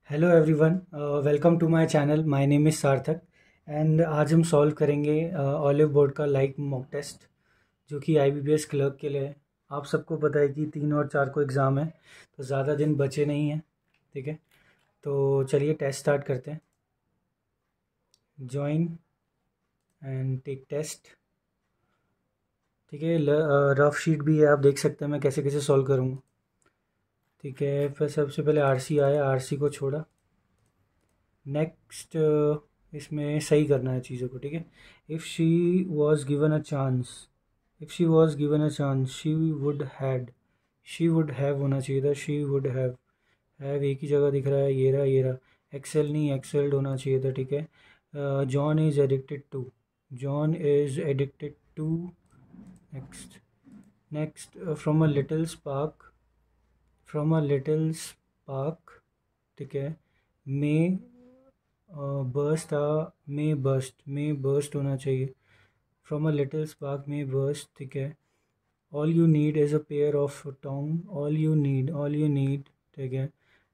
Hello everyone, welcome to my channel. My name is Sarthak and आज हम solve करेंगे Oliveboard का live mock test जो कि आईबीपीएस क्लर्क के लिए है। आप सबको पता है कि 3 और 4 को एग्ज़ाम है, तो ज़्यादा दिन बचे नहीं हैं। ठीक है, तो चलिए टेस्ट स्टार्ट करते हैं। Join and take test. ठीक है, रफ शीट भी है, आप देख सकते हैं मैं कैसे कैसे सॉल्व करूँगा। ठीक है, फिर सबसे पहले आरसी आया, आरसी को छोड़ा। नेक्स्ट इसमें सही करना है चीज़ों को। ठीक है, if she was given a chance, if she was given a chance she would have होना चाहिए था, शी वुड हैव एक ही जगह दिख रहा है, ये रहा। एक्सेल नहीं, एक्सेल्ड होना चाहिए था। ठीक है, John is addicted to, John is addicted to. Next next from a little spark, from a little spark. ठीक है, मे बर्स्ट था, मे बर्स्ट होना चाहिए। From a little spark may burst. ठीक है, all you need is a pair of tong, all you need. ठीक है,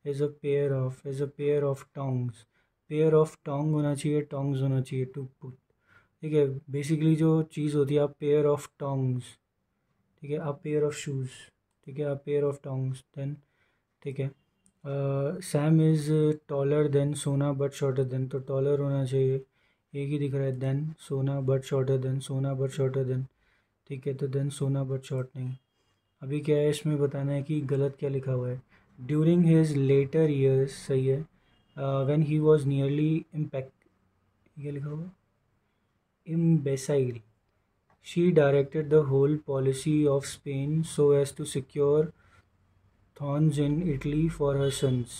is a pair of tongs, pair of tong होना चाहिए, टोंग्स होना चाहिए, टू पुट। ठीक है, बेसिकली जो चीज़ होती है, आप पेयर ऑफ टोंग्स। ठीक है, आप पेयर ऑफ शूज़। ठीक है, आप पेयर ऑफ टोंग्स देन। ठीक है, Sam is taller than Sona but shorter than, तो टॉलर होना चाहिए, एक ही दिख रहा है। Than Sona but shorter than, Sona but shorter than. ठीक है, तो देन सोना बट शॉर्ट नहीं। अभी क्या है, इसमें बताना है कि गलत क्या लिखा हुआ है। ड्यूरिंग हिज लेटर ईयर्स सही है। When he was nearly impact, ये लिखा हुआ है imbecile. She directed the whole policy of Spain so as to secure thorns in Italy for her sons,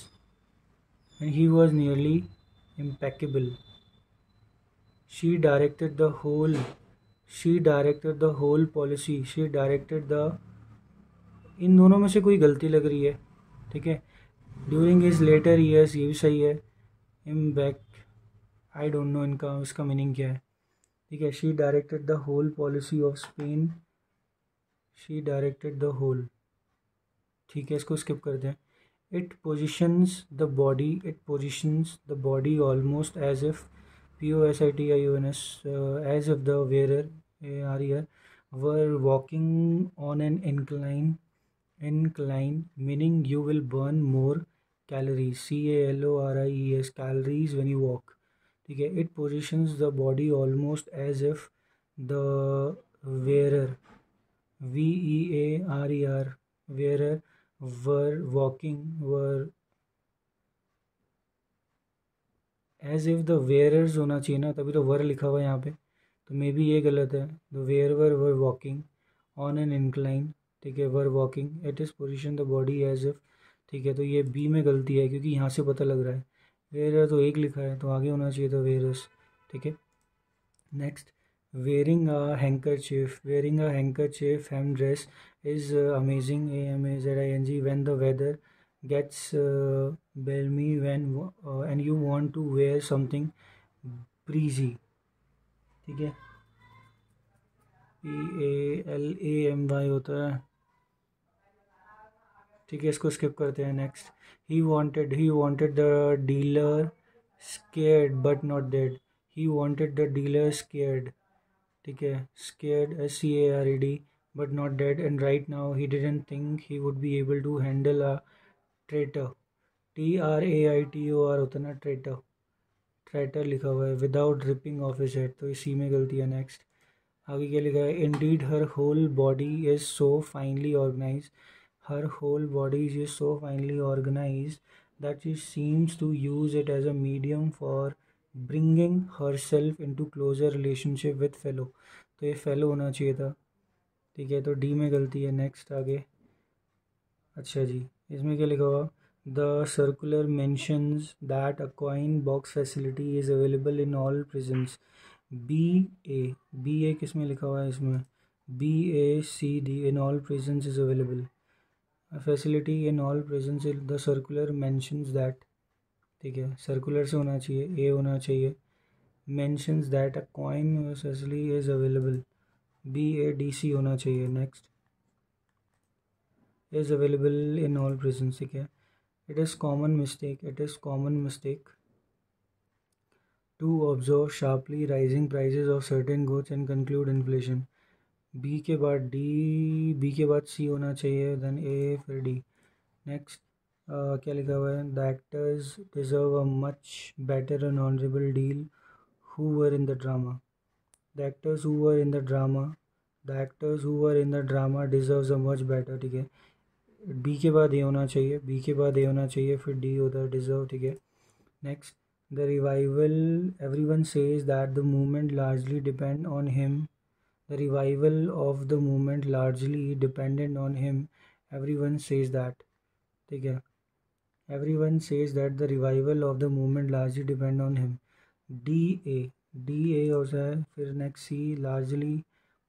and he was nearly impeccable. She directed the whole policy. She directed the, इन दोनों में से कोई गलती लग रही है। ठीक है, ड्यूरिंग हिज लेटर ईयर्स ये भी सही है। इम्बैक, आई डोंट नो इनका इसका मीनिंग क्या है। ठीक है, she directed the whole policy of Spain, she directed the whole. ठीक है, इसको स्किप करते हैं। It positions the body almost as if, POSITIONS, as if the wearer, ARER, were walking on an incline, meaning you will burn more calories, CALORIES, calories when you walk. ठीक है, it positions the body almost as if the wearer, WEARER, wearer were as if the wearers होना चाहिए ना, तभी तो वर लिखा हुआ है यहाँ पे, तो मे बी ये गलत है। The where were walking on an incline. ठीक है, were walking, it is position the body as if. ठीक है, तो ये बी में गलती है क्योंकि यहाँ से पता लग रहा है वेयर तो एक लिखा है, तो आगे होना चाहिए था वेयरस। ठीक है, next wearing a handkerchief, hem dress is amazing, AMAZING, when the weather gets balmy, and you want to wear something breezy. ठीक है, PALAMY होता है। ठीक है, इसको स्किप करते हैं। Next, he wanted the dealer scared but not dead, he wanted the dealer scared। ठीक है, scared, SCARED, but not dead, and right now he didn't think he would be able to handle a traitor, TRAITOR होता है ना, traitor, ट्रैटर लिखा हुआ है, without ripping off his head, तो इसी में गलती है। नेक्स्ट, आगे क्या लिखा है, indeed her whole body is so finely organise, her whole body is so finely organise that she seems to use it as a medium for bringing herself into closer relationship with fellow, तो ये fellow होना चाहिए था। ठीक है, तो D में गलती है। नेक्स्ट आगे, अच्छा जी, इसमें क्या लिखा हुआ, the circular mentions that a coin box facility is available in all prisons, B A किस में लिखा हुआ है, इसमें BACD, in all prisons is available, facility in all prisons, the circular mentions that. ठीक है, सर्कुलर से होना चाहिए, ए होना चाहिए। Mentions that a coin facility is available, BADC होना चाहिए। Next, is available in all prisons. ठीक है, It is common mistake. It is common mistake to observe sharply rising prices of certain goods and conclude inflation. B के बाद D, B के बाद सी होना चाहिए, देन ए, फिर डी. नेक्स्ट क्या लिखा हुआ है? The actors deserve a much better and honourable deal who were in the drama. The actors who were in the drama, the actors who were in the drama deserves a much better. ठीक है, B के बाद ए होना चाहिए, B के बाद ए होना चाहिए, फिर डी होता है डिजर्व. ठीक है. Next, the revival, everyone says that the movement largely depend on him. The revival of the movement largely depended on him. Everyone says that. ठीक है. Everyone says that the revival of the movement largely depend on him. D A होता है. फिर next C, largely,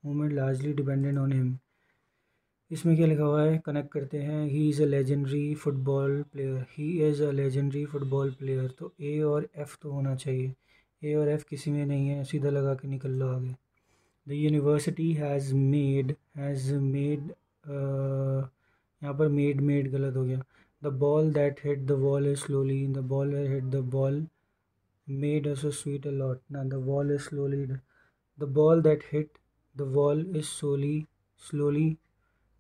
movement largely dependent on him. इसमें क्या लिखा हुआ है? कनेक्ट करते हैं. He is a legendary football player. He is a legendary football player. तो A और F तो होना चाहिए. A और F किसी में नहीं है, सीधा लगा के निकल लो आगे. The university has made यहाँ पर made गलत हो गया. The ball that hit the wall is slowly. The ball that hit the ball made us sweet a lot. Now the ball is slowly. The ball that hit the wall is slowly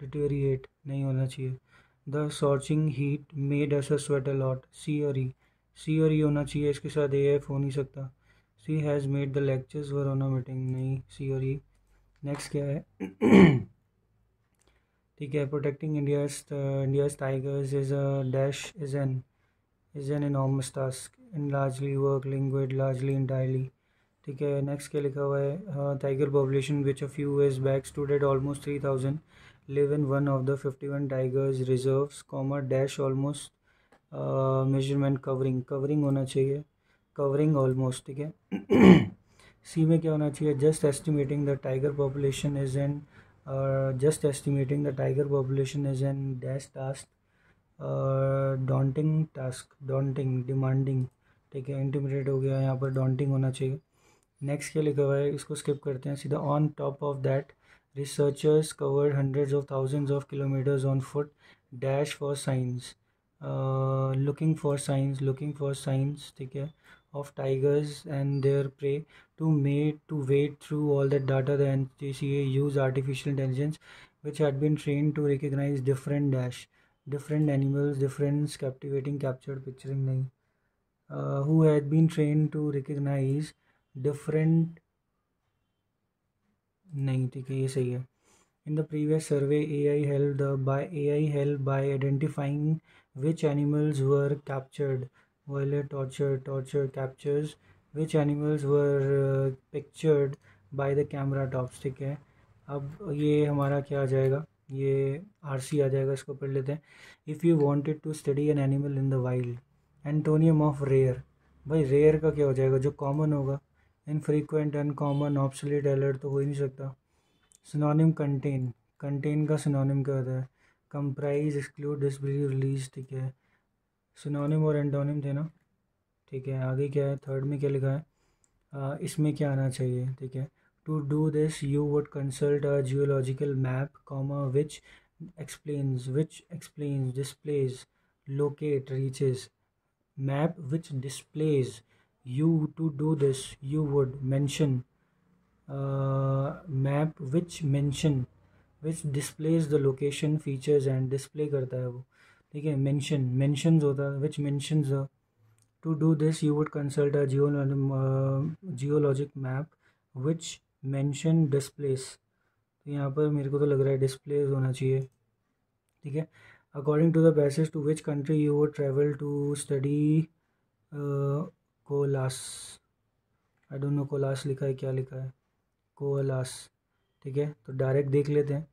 deteriorate. नहीं होना चाहिए. The scorching heat made us sweat a lot. C और E होना चाहिए. इसके साथ AF हो नहीं सकता. C has made the lectures were on a meeting. नहीं, C और E. नेक्स्ट क्या है? ठीक है. Protecting India's tigers is a dash is an enormous task in largely work linguid largely entirely. ठीक है. नेक्स्ट क्या लिखा हुआ है? Tiger population which a few years back stood at almost 3000 live in one of the 51 tigers reserves, comma dash almost measurement covering होना चाहिए, covering almost. ठीक है. सी में क्या होना चाहिए? Just estimating the tiger population is an dash task, daunting demanding. ठीक है. इंटिमिडेट हो गया, यहाँ पर डॉन्टिंग होना चाहिए. नेक्स्ट क्या लिखा हुआ है? इसको स्किप करते हैं सीधा. On top of that researchers covered hundreds of thousands of kilometres on foot dash for science, looking for science. ठीक है. of tigers and their prey to wade through all that data. The NTCA used artificial intelligence which had been trained to recognize different animals, different captivating captured picturing nahi, who had been trained to recognize different नहीं. ठीक है, ये सही है. In the previous survey, AI helped by identifying which animals were captured. While torture captures which animals were pictured by the camera tops. ठीक है. अब ये हमारा क्या आ जाएगा? ये RC आ जाएगा. इसको पढ़ लेते हैं. If you wanted to study an animal in the wild, antonym of rare. भाई रेयर का क्या हो जाएगा? जो कॉमन होगा. इनफ्रीक्वेंट, अनकॉमन, ऑब्सोलीट, अलर्ट तो हो ही नहीं सकता. सिनोनिम कंटेन का सिनोनिम क्या होता है? Comprise, exclude, disbelieve, release. ठीक है. सिनोनिम और एंटोनिम थे ना. ठीक है. आगे क्या है? थर्ड में क्या लिखा है? इसमें क्या आना चाहिए? ठीक है. To do this you would consult a geological map, comma which explains, displays, locate, reaches. Map which displays you. To do this you would mention map which displays the location, features and display करता है वो. ठीक है. mentions होता है which mentions the. To do this you would consult a geologic map which mention displays. तो यहाँ पर मेरे को तो लग रहा है displays होना चाहिए. ठीक है. According to the passage, to which country you would travel to study koalas. I don't know koalas लिखा है, क्या लिखा है? कोलास. ठीक है. तो डायरेक्ट देख लेते हैं.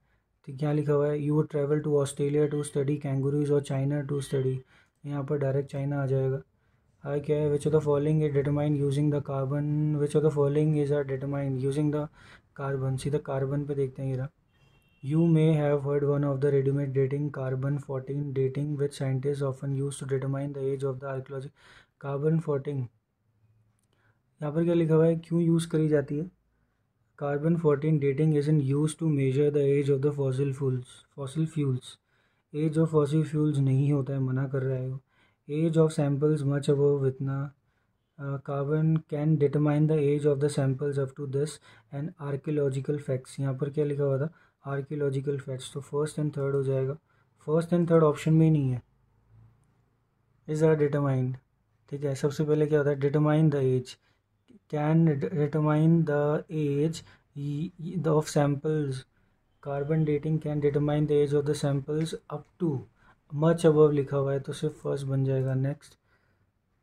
ठीक, क्या लिखा हुआ है? You would travel to Australia to study kangaroos और चाइना टू स्टडी. यहाँ पर डायरेक्ट चाइना आ जाएगा. आगे क्या है? Which of the following is determined using the carbon. Which of the following is are determined using the carbon. सीधा carbon पे देखते हैं. ये You may have heard one of the ready-made dating, carbon-14 dating, which scientists often use to determine the age of the archaeology. Carbon-14 यहाँ पर क्या लिखा हुआ है? क्यों यूज़ करी जाती है? Carbon-14 dating isn't used to measure the age of the fossil fuels. Age of fossil fuels नहीं होता है, मना कर रहा है वो. Age of samples much above इतना, carbon can determine the age of the samples up to this and archaeological facts. यहाँ पर क्या लिखा हुआ था, आर्कियोलॉजिकल फैक्ट्स, तो फर्स्ट एंड थर्ड हो जाएगा। फर्स्ट एंड थर्ड ऑप्शन में ही नहीं है, इज आर डिटरमाइंड। ठीक है, सबसे पहले क्या होता है, determine the age, can determine the age of samples, carbon dating can determine the age of the samples up to, much above लिखा हुआ है तो सिर्फ फर्स्ट बन जाएगा। Next,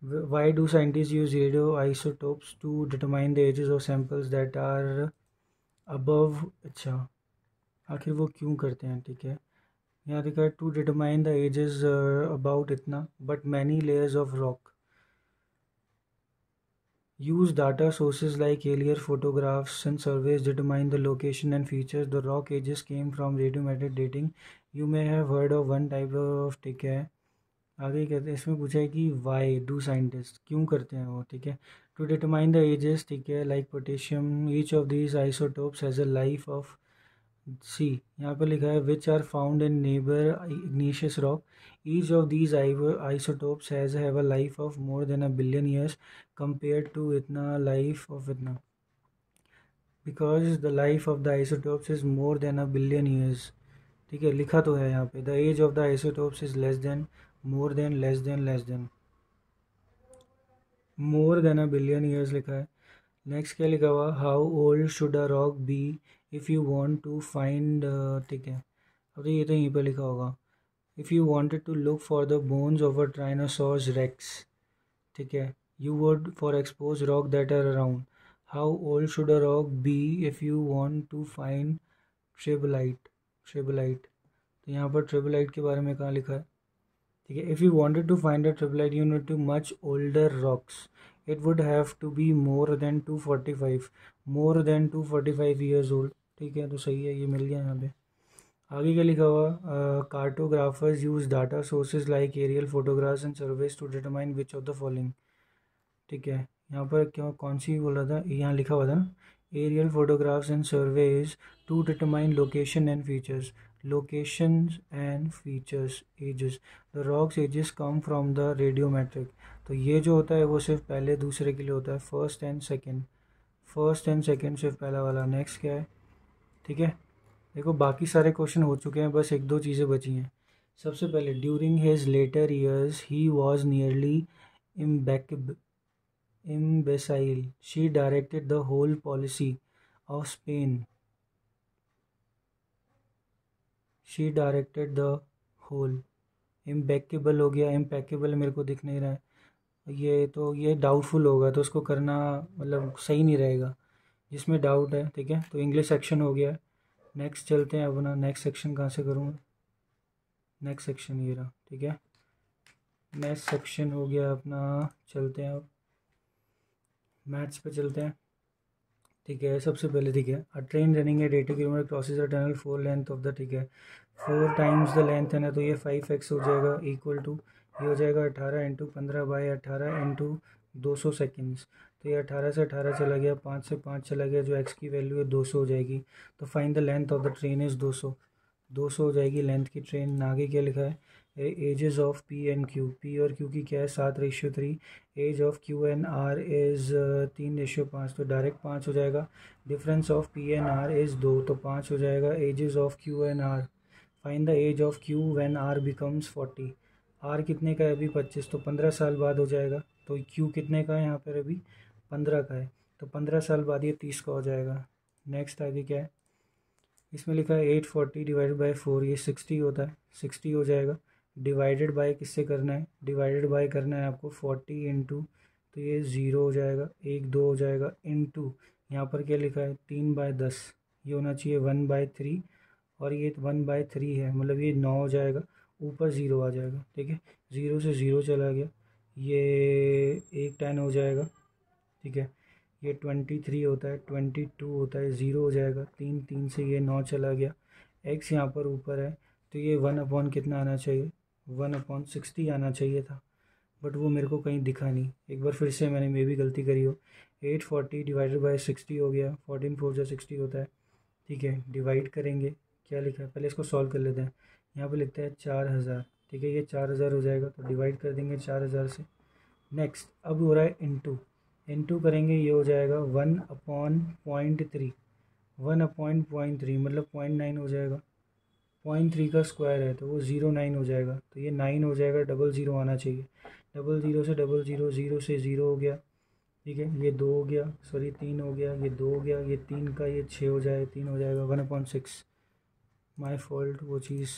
why do scientist use radio isotopes to determine the ages of samples that are above. अच्छा, आखिर वो क्यों करते हैं, ठीक है। यहाँ लिखा है to determine the ages about इतना, but many layers of rock, use data sources like earlier photographs and surveys determine the location and features. The rock ages came from radiometric dating. You may have heard of one type of, ठीक है। आगे कहते हैं, इसमें पूछा है कि Y do scientist, क्यों करते हैं वो, ठीक है। टू डिटरमाइन द एजेस, ठीक है, like potassium, each of these isotopes has a life of, see यहाँ पर लिखा है which are found in neighbour igneous rock, each of these isotopes has have a life of more than a billion years compare to इतना life of इतना, because the life of the isotopes is more than a billion years. ठीक है, लिखा तो है यहाँ पे the age of the isotopes is less than, more than, less than, less than, more than a billion years लिखा है। Next क्या लिखा हुआ, how old should a rock be if you want to find, ठीक है, अब तो ये तो यहीं पे लिखा होगा, if you wanted to look for the bones of a tyrannosaurus rex, ठीक है, you would for exposed rock that are around. How old should a rock be if you want to find ट्रिबलाइट, ट्रिबलाइट, तो यहाँ पर ट्रिबलाइट के बारे में कहाँ लिखा है, ठीक है। If you wanted to find a trilobite you need to much older rocks, it would have to be more than 245, more than 245 years old, ठीक है, तो सही है, ये मिल गया यहाँ पे। आगे क्या लिखा हुआ, cartographers use data sources like aerial photographs and surveys to determine which of the following, ठीक है। यहाँ पर क्या, कौन सी बोला था, यहाँ लिखा हुआ था ना, aerial photographs and surveys to determine location and features, location and features, ages, the rocks ages come from the radiometric, तो ये जो होता है वो सिर्फ पहले दूसरे के लिए होता है, first and second, first and second सिर्फ पहला वाला। नेक्स्ट क्या है, ठीक है, देखो बाकी सारे क्वेश्चन हो चुके हैं, बस एक दो चीज़ें बची हैं। सबसे पहले, during his later years he was nearly imbecile imbecile. She directed the whole policy of Spain. She directed the whole. Impeccable हो गया, impeccable मेरे को दिख नहीं रहा है, ये तो ये डाउटफुल होगा तो उसको करना मतलब सही नहीं रहेगा, जिसमें डाउट है, ठीक है, तो इंग्लिश सेक्शन हो गया। नेक्स्ट चलते हैं अपना, नेक्स्ट सेक्शन कहाँ से करूँगा, नेक्स्ट सेक्शन ये रहा, ठीक है, नेक्स्ट सेक्शन हो गया अपना, चलते हैं अब मैथ्स पे चलते हैं, ठीक है। सबसे पहले, ठीक है, अ train running at 80 kilometre crosses a tunnel 4 length of the, ठीक है, 4 टाइम्स द लेंथ है ना, तो ये 5x हो जाएगा, इक्वल टू ये हो जाएगा 18 इंटू 15 बाई 18 इंटू 200 सेकेंड्स, तो ये 18 से 18 चला गया, 5 से 5 चला गया, जो x की वैल्यू है 200 हो जाएगी, तो find the length of the train is 200, 200 हो जाएगी लेंथ की ट्रेन। आगे क्या लिखा है, ages of P and Q, P और क्यू की क्या है 7:3, age of Q and R is 3:5, तो डायरेक्ट 5 हो जाएगा। Difference of P and R is 2, तो 5 हो जाएगा। Ages of Q and R, find the age of Q when R becomes 40, R कितने का है अभी 25, तो 15 साल बाद हो जाएगा, तो क्यू कितने का है यहाँ पर अभी 15 का है, तो 15 साल बाद ये 30 का हो जाएगा। नेक्स्ट आगे क्या है, इसमें लिखा है 840 डिवाइडेड बाई 4, ये 60 होता है, 60 हो जाएगा। डिवाइडेड बाय किससे करना है, डिवाइडेड बाय करना है आपको 40 इंटू, तो ये 0 हो जाएगा, 1 2 हो जाएगा, इंटू यहाँ पर क्या लिखा है 3/10, ये होना चाहिए 1/3, और ये 1/3 है, मतलब ये 9 हो जाएगा, ऊपर 0 आ जाएगा, ठीक है, 0 से 0 चला गया, ये 1 10 हो जाएगा, ठीक है, ये 23 होता है, 22 होता है, 0 हो जाएगा, 3 से ये 9 चला गया, x यहाँ पर ऊपर है, तो ये 1 अपॉन कितना आना चाहिए, 1/60 आना चाहिए था, बट वो मेरे को कहीं दिखा नहीं, एक बार फिर से मैंने मे भी गलती करी हो। 840 डिवाइडेड बाई 60 हो गया, 14 4 जा 60 होता है, ठीक है, डिवाइड करेंगे, क्या लिखा है पहले इसको सॉल्व कर लेते हैं। यहाँ पे लिखता है 4000, ठीक है, ये 4000 हो जाएगा, तो डिवाइड कर देंगे 4000 से। नेक्स्ट अब हो रहा है इंटू करेंगे, ये हो जाएगा 1/0.3, 1/0.3 मतलब 0.9 हो जाएगा। 0.3 का स्क्वायर है तो वो 0.9 हो जाएगा, तो ये 9 हो जाएगा, डबल ज़ीरो आना चाहिए। डबल ज़ीरो से डबल ज़ीरो, ज़ीरो से ज़ीरो हो गया, ठीक है, ये 2 हो गया, सॉरी 3 हो गया, ये 2 हो गया, ये 3 का ये 6 हो जाए, 3 हो जाएगा, 1/6। माई फॉल्ट, वो चीज़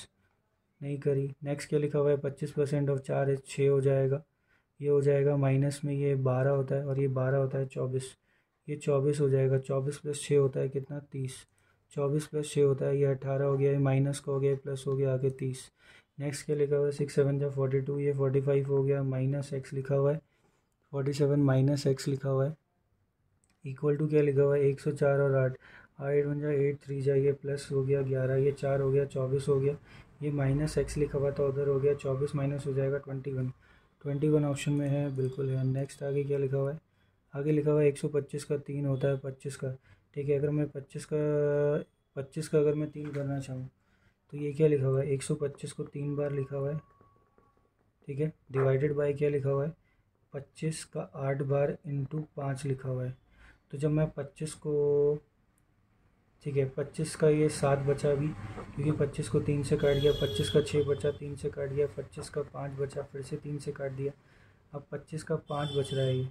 नहीं करी। नेक्स्ट क्या लिखा हुआ है, 25% ऑफ 4 है, 6 हो जाएगा, ये हो जाएगा माइनस में, ये 12 होता है और ये 12 होता है 24, ये 24 हो जाएगा। 24 + 6 होता है कितना, 30। 24 + 6 होता है, ये 18 हो गया, ये माइनस का हो गया, प्लस हो गया, आगे 30। नेक्स्ट क्या लिखा हुआ है, 6 7 जा 42, ये 45 हो गया, माइनस एक्स लिखा हुआ है, 47 माइनस एक्स लिखा हुआ है, इक्वल टू क्या लिखा हुआ है, 104 और 8, 8 1 जा 8 3 जा, ये प्लस हो गया 11, ये 4 हो गया, 24 हो गया, ये माइनस एक्स लिखा हुआ था उधर हो गया, 24 माइनस हो जाएगा 21, 21 ऑप्शन में है, बिल्कुल है। नेक्स्ट आगे क्या लिखा हुआ है, आगे लिखा हुआ है 125 का 3 होता है 25 का, ठीक है, अगर मैं 25 का अगर मैं 3 करना चाहूँ तो ये क्या लिखा हुआ है, 125 को 3 बार लिखा हुआ है, ठीक है, डिवाइडेड बाय क्या लिखा हुआ है, 25 का 8 बार इंटू 5 लिखा हुआ है। तो जब मैं 25 को, ठीक है, 25 का ये 7 बचा अभी, क्योंकि 25 को 3 से काट दिया, 25 का 6 बचा, 3 से काट दिया, 25 का 5 बचा, फिर से 3 से काट दिया, अब 25 का 5 बच रहा है ये,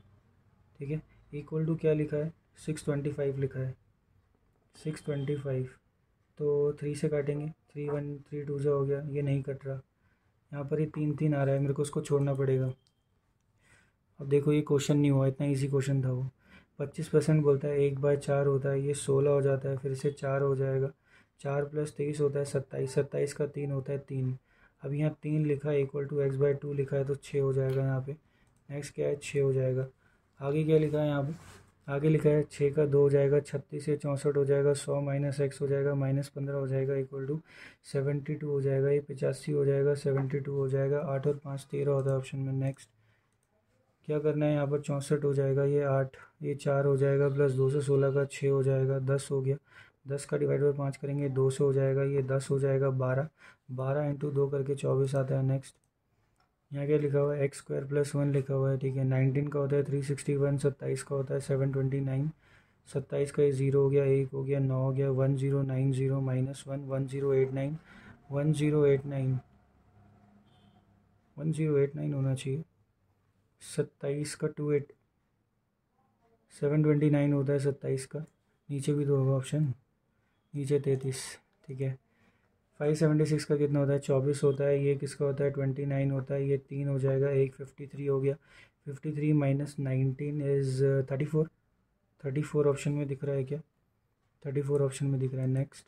ठीक है, इक्वल टू क्या लिखा है, 625 लिखा है, 625, तो 3 से काटेंगे, 3 1 3 2 हो गया, ये नहीं कट रहा, यहाँ पर ये 3 3 आ रहा है, मेरे को उसको छोड़ना पड़ेगा। अब देखो ये क्वेश्चन नहीं हुआ, इतना इजी क्वेश्चन था वो। 25% बोलता है 1/4 होता है, ये 16 हो जाता है, फिर से 4 हो जाएगा, 4 + 23 होता है 27, 27 का 3 होता है 3। अब यहाँ 3 लिखा है, इक्वल टू x/2 लिखा है, तो 6 हो जाएगा यहाँ पे। नेक्स्ट क्या है, 6 हो जाएगा। आगे क्या लिखा है यहाँ पे, आगे लिखा है 6 का 2 हो जाएगा, 36 से 64 हो जाएगा, 100 माइनस एक्स हो जाएगा, -15 हो जाएगा, इक्वल टू 72 हो जाएगा, ये 85 हो जाएगा, 72 हो जाएगा, 8 और 5 13 होता है ऑप्शन में। नेक्स्ट क्या करना है, यहाँ पर 64 हो जाएगा, ये 8, ये 4 हो जाएगा, प्लस 2 से 16 का 6 हो जाएगा, 10 हो गया, 10 का डिवाइड बाई 5 करेंगे 2 से हो जाएगा, ये 10 हो जाएगा, 12, 12 इंटू 2 करके 24 आता है। नेक्स्ट यहाँ क्या लिखा हुआ है, x² + 1 लिखा हुआ है, ठीक है, 19 का होता है 361, 27 का होता है 729, 27 का ये 0 हो गया, 1 हो गया, 9 हो गया, 1090 -1 1089, 1089, 1089 होना चाहिए, 27 का 28, 729 होता है 27 का, नीचे भी तो होगा ऑप्शन, नीचे 33, ठीक है। 576 का कितना होता है, 24 होता है, ये किसका होता है 29 होता है, ये 3 हो जाएगा, 153 हो गया, 53 - 19 इज़ 34, 34 ऑप्शन में दिख रहा है क्या, 34 ऑप्शन में दिख रहा है। नेक्स्ट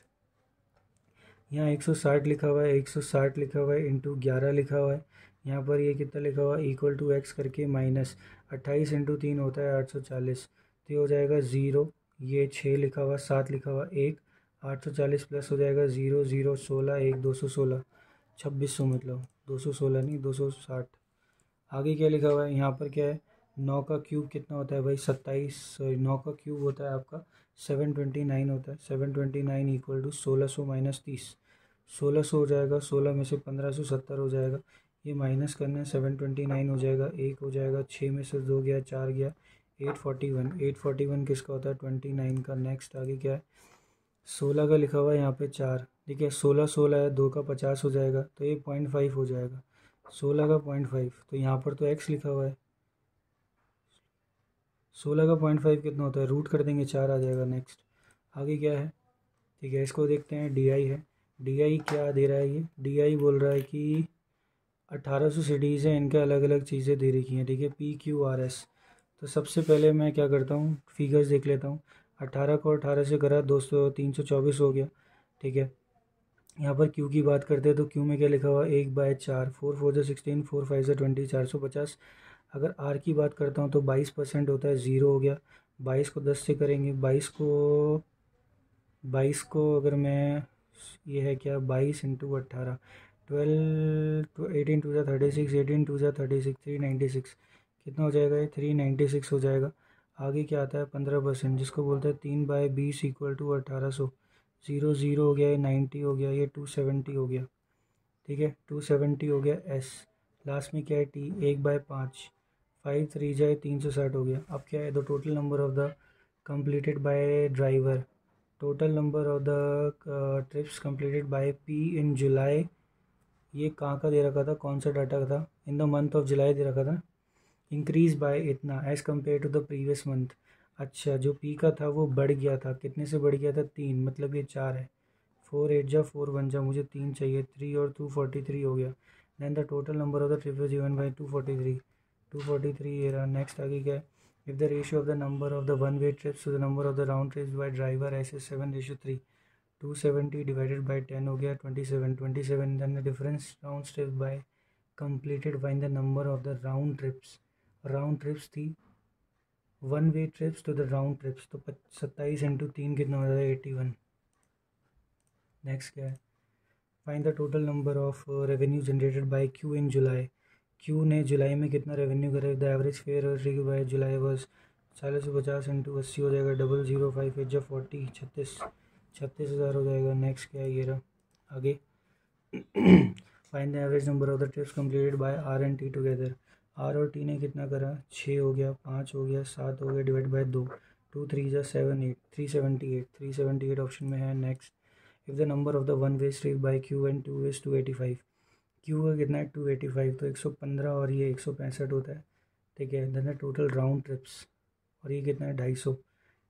यहाँ 160 लिखा हुआ है, 160 लिखा हुआ है, इंटू 11 लिखा हुआ है, यहाँ पर ये कितना लिखा हुआ है, इक्वल टू x करके माइनस 28 इंटू 3 होता है 840, तो ये हो जाएगा 0, ये 6 लिखा हुआ, 7 लिखा हुआ, 1, 840 प्लस हो जाएगा 0 0 16 1 216, 2600 मतलब 216 नहीं 260। आगे क्या लिखा हुआ है, यहाँ पर क्या है, 9 का क्यूब कितना होता है भाई, 27, सॉरी 9 का क्यूब होता है आपका 729 होता है, 729 इक्वल टू 1600 - 30, 1600 हो जाएगा, 16 में से 1570 हो जाएगा, ये माइनस करना है, 729 हो जाएगा, 1 हो जाएगा, 6 में से 2 गया, 4 गया, 841, 841 किसका होता है 29 का। नेक्स्ट आगे क्या है, 16 का लिखा हुआ है यहाँ पे 4, ठीक है, 16 16 है, 2 का 50 हो जाएगा, तो ये 0.5 हो जाएगा, 16 का 0.5, तो यहाँ पर तो x लिखा हुआ है, 16 का 0.5 कितना होता है, रूट कर देंगे 4 आ जाएगा। नेक्स्ट आगे क्या है, ठीक है, इसको देखते हैं, DI है, DI क्या दे रहा है, ये DI बोल रहा है कि 1800 सिटीज़ हैं, इनके अलग अलग चीज़ें दे रखी हैं, ठीक है, PQRS। तो सबसे पहले मैं क्या करता हूँ, फिगर्स देख लेता हूँ, 18 को 18 से करा 200 324 हो गया, ठीक है। यहाँ पर क्यू की बात करते हैं तो क्यू में क्या लिखा हुआ है, 1/4, 4 4 जा 16, 4 5 जा 20, 450। अगर आर की बात करता हूँ तो 22% होता है, 0 हो गया, 22 को 10 से करेंगे, 22 को अगर मैं, ये है क्या, 22 इंटू 18, 12 18 2 जा 36, 18 2 जा 36, 396, कितना हो जाएगा, ये 396 हो जाएगा। आगे क्या आता है, 15%, जिसको बोलते हैं 3/20 इक्वल टू 1800, 0 0 हो गया, ये 90 हो गया, ये 270 हो गया, ठीक है। 270 हो गया एस, लास्ट में क्या है टी, 1/5, 5 3 जाए 360 हो गया। अब क्या है, the total number of the completed by driver, total number of the trips completed by P in July, ये कहाँ का दे रखा था, कौन सा डाटा का था, in the month of July दे रखा था। इंक्रीज बाय इतना as compare to the previous month. अच्छा, जो पी का था वो बढ़ गया था, कितने से बढ़ गया था, 3, मतलब ये 4 है। 4 8 जा 4 1 जा, मुझे 3 चाहिए, 3 और 243 हो गया। Then the total number of the trip is given by 243 ये रहा। नेक्स्ट आगे क्या है, if the ratio of the number of the one way trips to the number of the round trips by driver ऐसे 7:3, 270 divided by 10 हो गया 27, then the difference round trip by completed find the number of the round trips the one way trips to the round trips, तो 27 into 3 कितना हो जाएगा, 81। Next क्या है, find the total number of revenue generated by Q in July, Q ने जुलाई में कितना रेवेन्यू करे, the average fare by July was 40 से 50 इंटू 80 हो जाएगा, 005 8 40, 36,000 हो जाएगा। नेक्स्ट क्या है, ये रहा आगे find the average number of the trips completed by R and T together, R और टी ने कितना करा, 6 हो गया, 5 हो गया, 7 हो गया, डिवाइड बाय 2, 2 3 जा 7 8, 378 ऑप्शन में है। Next, if the number of the one way trip by Q and two is 285, Q का कितना है 285, तो 115 और ये 165 होता है, ठीक है। Then the total round trips, और ये कितना है 250,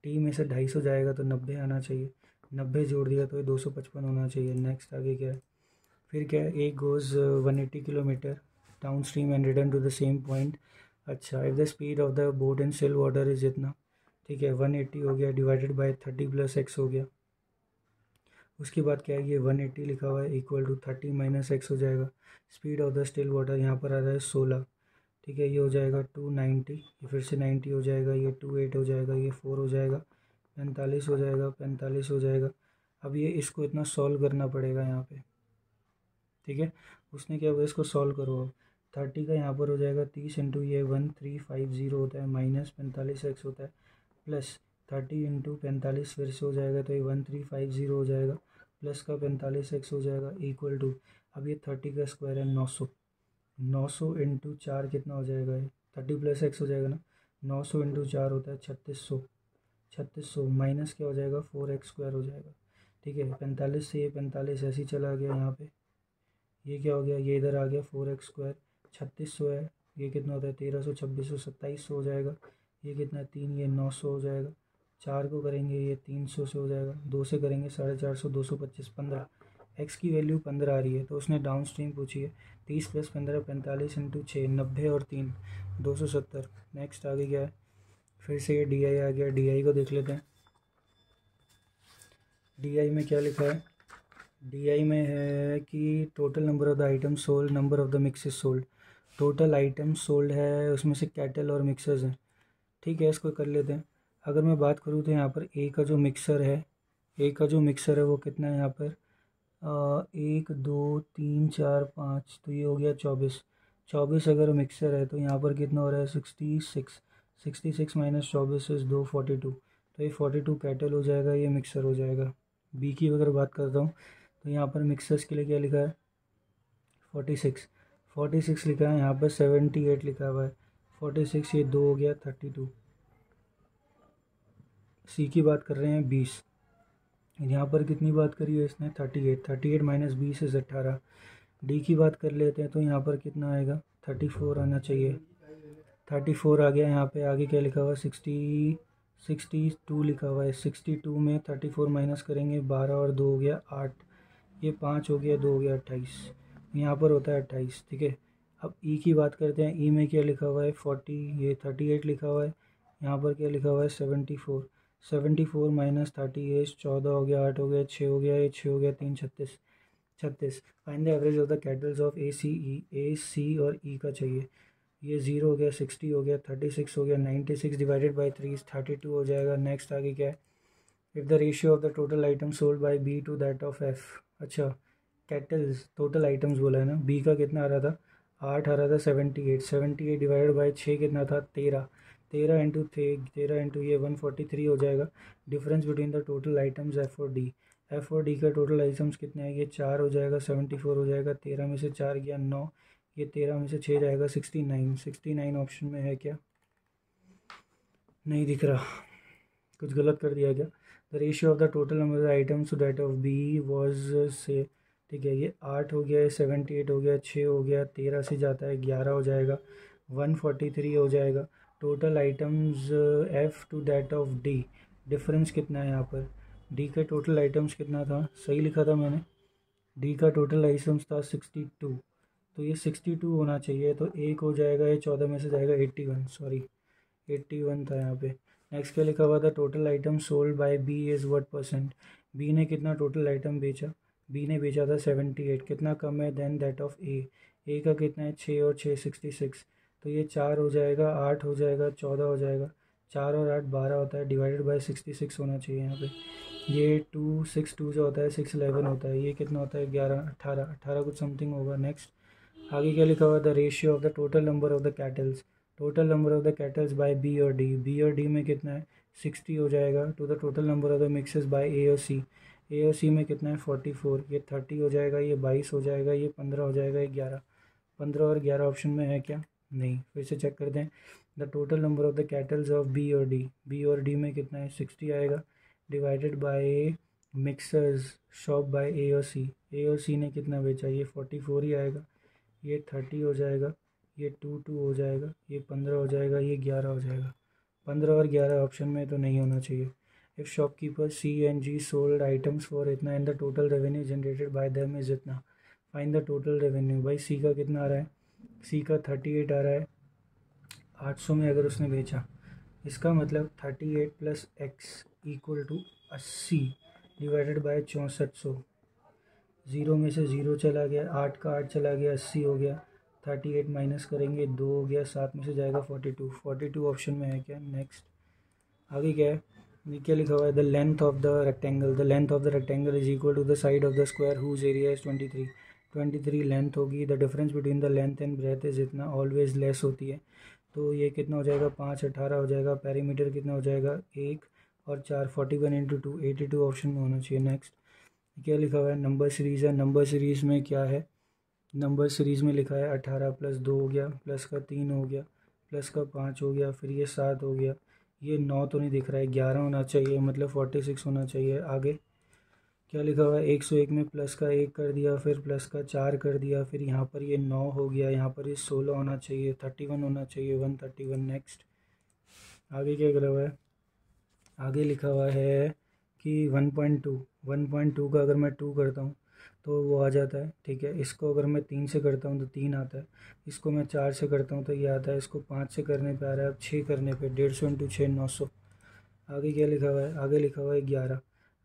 टी में से 250 जाएगा तो 90 आना चाहिए, 90 जोड़ दिया तो ये 255 होना चाहिए। नेक्स्ट आगे क्या है, फिर क्या है, एक goes 180 kilometre down stream and return to the same point. अच्छा, if the speed of the boat in still water is इतना, ठीक है, 180 हो गया, डिवाइडेड बाय 30 + x हो गया। उसके बाद क्या है, ये 180 लिखा हुआ है इक्वल टू 30 - x हो जाएगा। Speed of the still water यहाँ पर आ रहा है 16, ठीक है, ये हो जाएगा 290, ये फिर से 90 हो जाएगा, ये 28 हो जाएगा, ये 4 हो जाएगा, 45 हो जाएगा, 45 हो जाएगा। अब ये इसको इतना सॉल्व करना पड़ेगा यहाँ पे, ठीक है। उसने क्या हुआ, इसको सॉल्व करो अब, 30 का यहाँ पर हो जाएगा 30 इंटू ये 1350 होता है, माइनस 45x होता है, प्लस 30 इंटू 45 फिर से हो जाएगा, तो ये 1350 हो जाएगा, प्लस का 45x हो जाएगा इक्वल टू, अब ये 30 का स्क्वायर है 900, 900 इंटू 4 कितना हो जाएगा, ये 30 + x हो जाएगा ना, 900 इंटू 4 होता है 3600, 3600 माइनस क्या हो जाएगा 4x² हो जाएगा, ठीक है। 45 से ये 45 ऐसे ही चला गया यहाँ पे, ये क्या हो गया, ये इधर आ गया 4x², 3600 है, ये कितना होता है 1300, 2600, 2700 हो जाएगा, ये कितना 3, ये 900 हो जाएगा, 4 को करेंगे ये 300 से हो जाएगा, 2 से करेंगे 450, 225, 15, एक्स की वैल्यू 15 आ रही है, तो उसने डाउन स्ट्रीम पूछी है, 30 + 15 45 इंटू 6 90 और 3 270। नेक्स्ट आगे क्या है, फिर से ये डी आई आ गया, डी आई को देख लेते हैं। डी आई में क्या लिखा है, डी आई में है कि total number of the item sold, number of the mixes sold, total item sold है, उसमें से कैटल और मिक्सर्स हैं, ठीक है, इसको कर लेते हैं। अगर मैं बात करूँ तो यहाँ पर ए का जो मिक्सर है वो कितना है यहाँ पर, 1 2 3 4 5, तो ये हो गया 24 अगर मिक्सर है तो यहाँ पर कितना हो रहा है 66, 66 - 24 इज़ 242, तो ये 42 कैटल हो जाएगा, ये मिक्सर हो जाएगा। बी की अगर बात करता हूँ तो यहाँ पर मिक्सर्स के लिए क्या लिखा है 46 लिखा है, यहाँ पर 78 लिखा हुआ है, 46 ये 2 हो गया 32। सी की बात कर रहे हैं 20, यहाँ पर कितनी बात करी है इसने 38 - 20 इज़ 18। डी की बात कर लेते हैं तो यहाँ पर कितना आएगा 34 आना चाहिए, 34 आ गया। यहाँ पे आगे क्या लिखा हुआ है 62 लिखा हुआ है, 62 में 34 माइनस करेंगे, 12 और 2 हो गया 8, ये 5 हो गया, 2 हो गया 28, यहाँ पर होता है 28, ठीक है। अब ई की बात करते हैं, ई में क्या लिखा हुआ है 40, ये 38 लिखा हुआ है, यहाँ पर क्या लिखा हुआ है 74, 74 - 38 14 हो गया, 8 हो गया, 6 हो गया, ये 6 हो गया, 3 36। Find the average of the cattles of A C और ई का चाहिए, ये 0 हो गया, 60 हो गया, 36 हो गया, 96 डिवाइडेड बाई 3 32 हो जाएगा। नेक्स्ट आगे क्या है, if the ratio of the total item sold by B to that of F. अच्छा, कैटल्स टोटल आइटम्स बोला है ना, बी का कितना आ रहा था 8 आ रहा था, 78 डिवाइडेड बाई 6 कितना था 13, 13 इंटू ये 143 हो जाएगा। Difference between the total items F और डी, एफ और डी का टोटल आइटम्स कितने हैं, ये 4 हो जाएगा, 74 हो जाएगा, 13 में से 4 गया 9, ये 13 में से 6 जाएगा 69। 69 ऑप्शन में है क्या, नहीं दिख रहा, कुछ गलत कर दिया क्या। The ratio of the total number of items to that of B was से, ठीक है, ये 8 हो गया, 78 हो गया, 6 हो गया, 13 से जाता है 11 हो जाएगा, 143 हो जाएगा। Total items F two that of D, difference कितना है यहाँ पर, डी का टोटल आइटम्स कितना था, सही लिखा था मैंने, डी का टोटल आइटम्स था 62, तो ये 62 होना चाहिए, तो एक हो जाएगा, ये 14 में से जाएगा 81, सॉरी 81 था यहाँ पे। नेक्स्ट क्या लिखा हुआ था, total item sold by B is what percent, B ने कितना टोटल आइटम बेचा, बी ने बेचा था 78, कितना कम है देन दैट ऑफ ए का कितना है 6 और 6 66, तो ये 4 हो जाएगा, 8 हो जाएगा, 14 हो जाएगा, 4 और 8 12 होता है, डिवाइडेड बाय 66 होना चाहिए यहाँ पे। ये 2 6 2 जो होता है 6 11 होता है, ये कितना होता है 11 18 18 कुछ समथिंग होगा। नेक्स्ट आगे क्या लिखा हुआ, the ratio of the total number of the cattles, total number of the cattles by B और डी, बी और डी में कितना है 60 हो जाएगा, to the total number of the mixes by A और सी, ए और सी में कितना है 44, ये 30 हो जाएगा, ये 22 हो जाएगा, ये 15 हो जाएगा, ये 11, 15 और 11 ऑप्शन में है क्या, नहीं, फिर से चेक कर दें। The total number of the cattles of B और डी, बी और डी में कितना है 60 आएगा, divided by mixers shop by A और सी, ए और सी ने कितना बेचा, ये 44 ही आएगा, ये 30 हो जाएगा, ये 2 2 हो जाएगा, ये 15 हो जाएगा, ये 11 हो जाएगा। 15 और 11 ऑप्शन में तो नहीं होना चाहिए। If shopkeeper C and G sold items for इतना and the total revenue generated by them is इतना, फाइंड द टोटल रेवेन्यू। भाई सी का कितना आ रहा है, सी का 38 आ रहा है, 800 में अगर उसने बेचा, इसका मतलब 38 plus X equal to 80 divided by 6400, zero में से ज़ीरो चला गया, 8 का 8 चला गया, 80 हो गया, 38 माइनस करेंगे 2 हो गया, 7 में से जाएगा 42, 42 ऑप्शन में है क्या। नेक्स्ट आगे क्या है, ये क्या लिखा हुआ है, the length of the rectangle, the length of the rectangle is equal to the side of the square whose area is 23, 23 length होगी, the difference between the length and breadth is इतना, ऑलवेज लेस होती है, तो ये कितना हो जाएगा 5 18 हो जाएगा, पेरीमीटर कितना हो जाएगा 1 और 4 41 इंटू 2 82 ऑप्शन में होना चाहिए। नेक्स्ट क्या लिखा हुआ है, नंबर सीरीज़ है, नंबर सीरीज़ में क्या है, नंबर सीरीज़ में लिखा है 18 प्लस 2 हो गया, प्लस का 3 हो गया, प्लस का 5 हो गया, फिर ये 7 हो गया, ये 9 तो नहीं दिख रहा है, 11 होना चाहिए, मतलब 46 होना चाहिए। आगे क्या लिखा हुआ है, 101 में प्लस का 1 कर दिया, फिर प्लस का 4 कर दिया, फिर यहाँ पर ये 9 हो गया, यहाँ पर ये 16 होना चाहिए, 31 होना चाहिए, 131। नेक्स्ट आगे क्या करा हुआ है, आगे लिखा हुआ है कि 1.2 का अगर मैं 2 करता हूँ तो वो आ जाता है, ठीक है, इसको अगर मैं 3 से करता हूँ तो 3 आता है, इसको मैं 4 से करता हूँ तो ये आता है, इसको 5 से करने पे आ रहा है, अब 6 करने पे 150 इंटू 6 900। आगे क्या लिखा हुआ है, आगे लिखा हुआ है 11,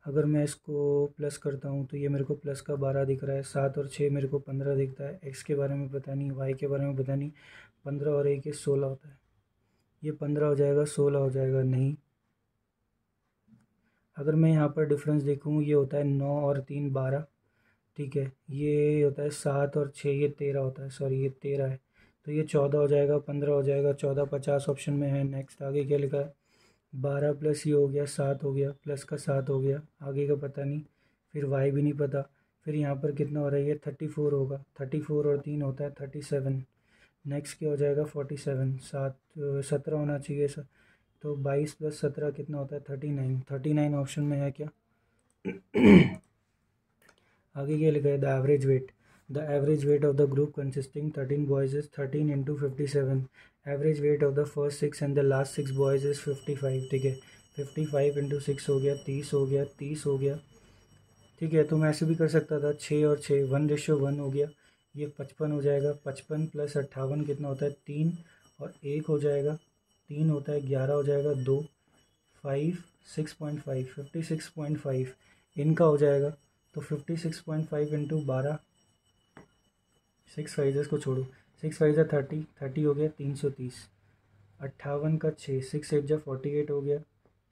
अगर मैं इसको प्लस करता हूँ तो ये मेरे को प्लस का 12 दिख रहा है, 7 और 6 मेरे को 15 दिखता है, एक्स के बारे में पता नहीं, वाई के बारे में पता नहीं, 15 और 1 ये 16 होता है, ये 15 हो जाएगा 16 हो जाएगा, नहीं। अगर मैं यहाँ पर डिफरेंस देखूँ, ये होता है 9 और 3 12, ठीक है, ये होता है 7 और 6 ये 13 होता है, सॉरी ये 13 है, तो ये 14 हो जाएगा, 15 हो जाएगा, 14 50 ऑप्शन में है। नेक्स्ट आगे क्या लिखा है, 12 प्लस ये हो गया 7 हो गया, प्लस का 7 हो गया, आगे का पता नहीं, फिर वाई भी नहीं पता, फिर यहाँ पर कितना हो रहा है, ये 34 होगा, 34 और 3 होता है 37। नेक्स्ट क्या हो जाएगा 47, 17 होना चाहिए सर, तो 22 प्लस 17 कितना होता है 39, 39 ऑप्शन में है क्या। आगे क्या लिखा है, the average weight, the average weight of the group consisting 13 boys is 13 into 57, average weight of the first 6 and the last 6 boys is 55, ठीक है, 55 इंटू 6 हो गया 30 हो गया, 30 हो गया, ठीक है, तो मैं ऐसे भी कर सकता था 6 और 6 1:1 हो गया, ये 55 हो जाएगा, 55 प्लस 58 कितना होता है 3 और 1 हो जाएगा, 3 होता है 11 हो जाएगा, 2 5 6.5 56.5 इनका हो जाएगा, तो 56.5 इंटू 12, 6 फाइव को छोड़ो, 6 फाइव 30, 30 हो गया 330, 58 का 6 6 8 48 हो गया,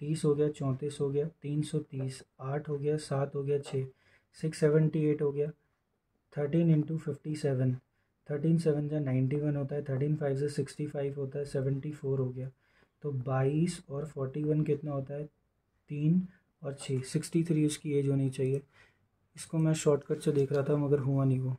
30 हो गया 34 हो गया, 330, 8 हो गया 7 हो गया 6 678 हो गया, 13 इंटू 57, 13 7 जा 91 होता है, 13 5 से 65 होता है, 74 हो गया, तो 22 और 41 कितना होता है 3 और 6, 63 उसकी एज होनी चाहिए। इसको मैं शॉर्टकट से देख रहा था मगर हुआ नहीं वो।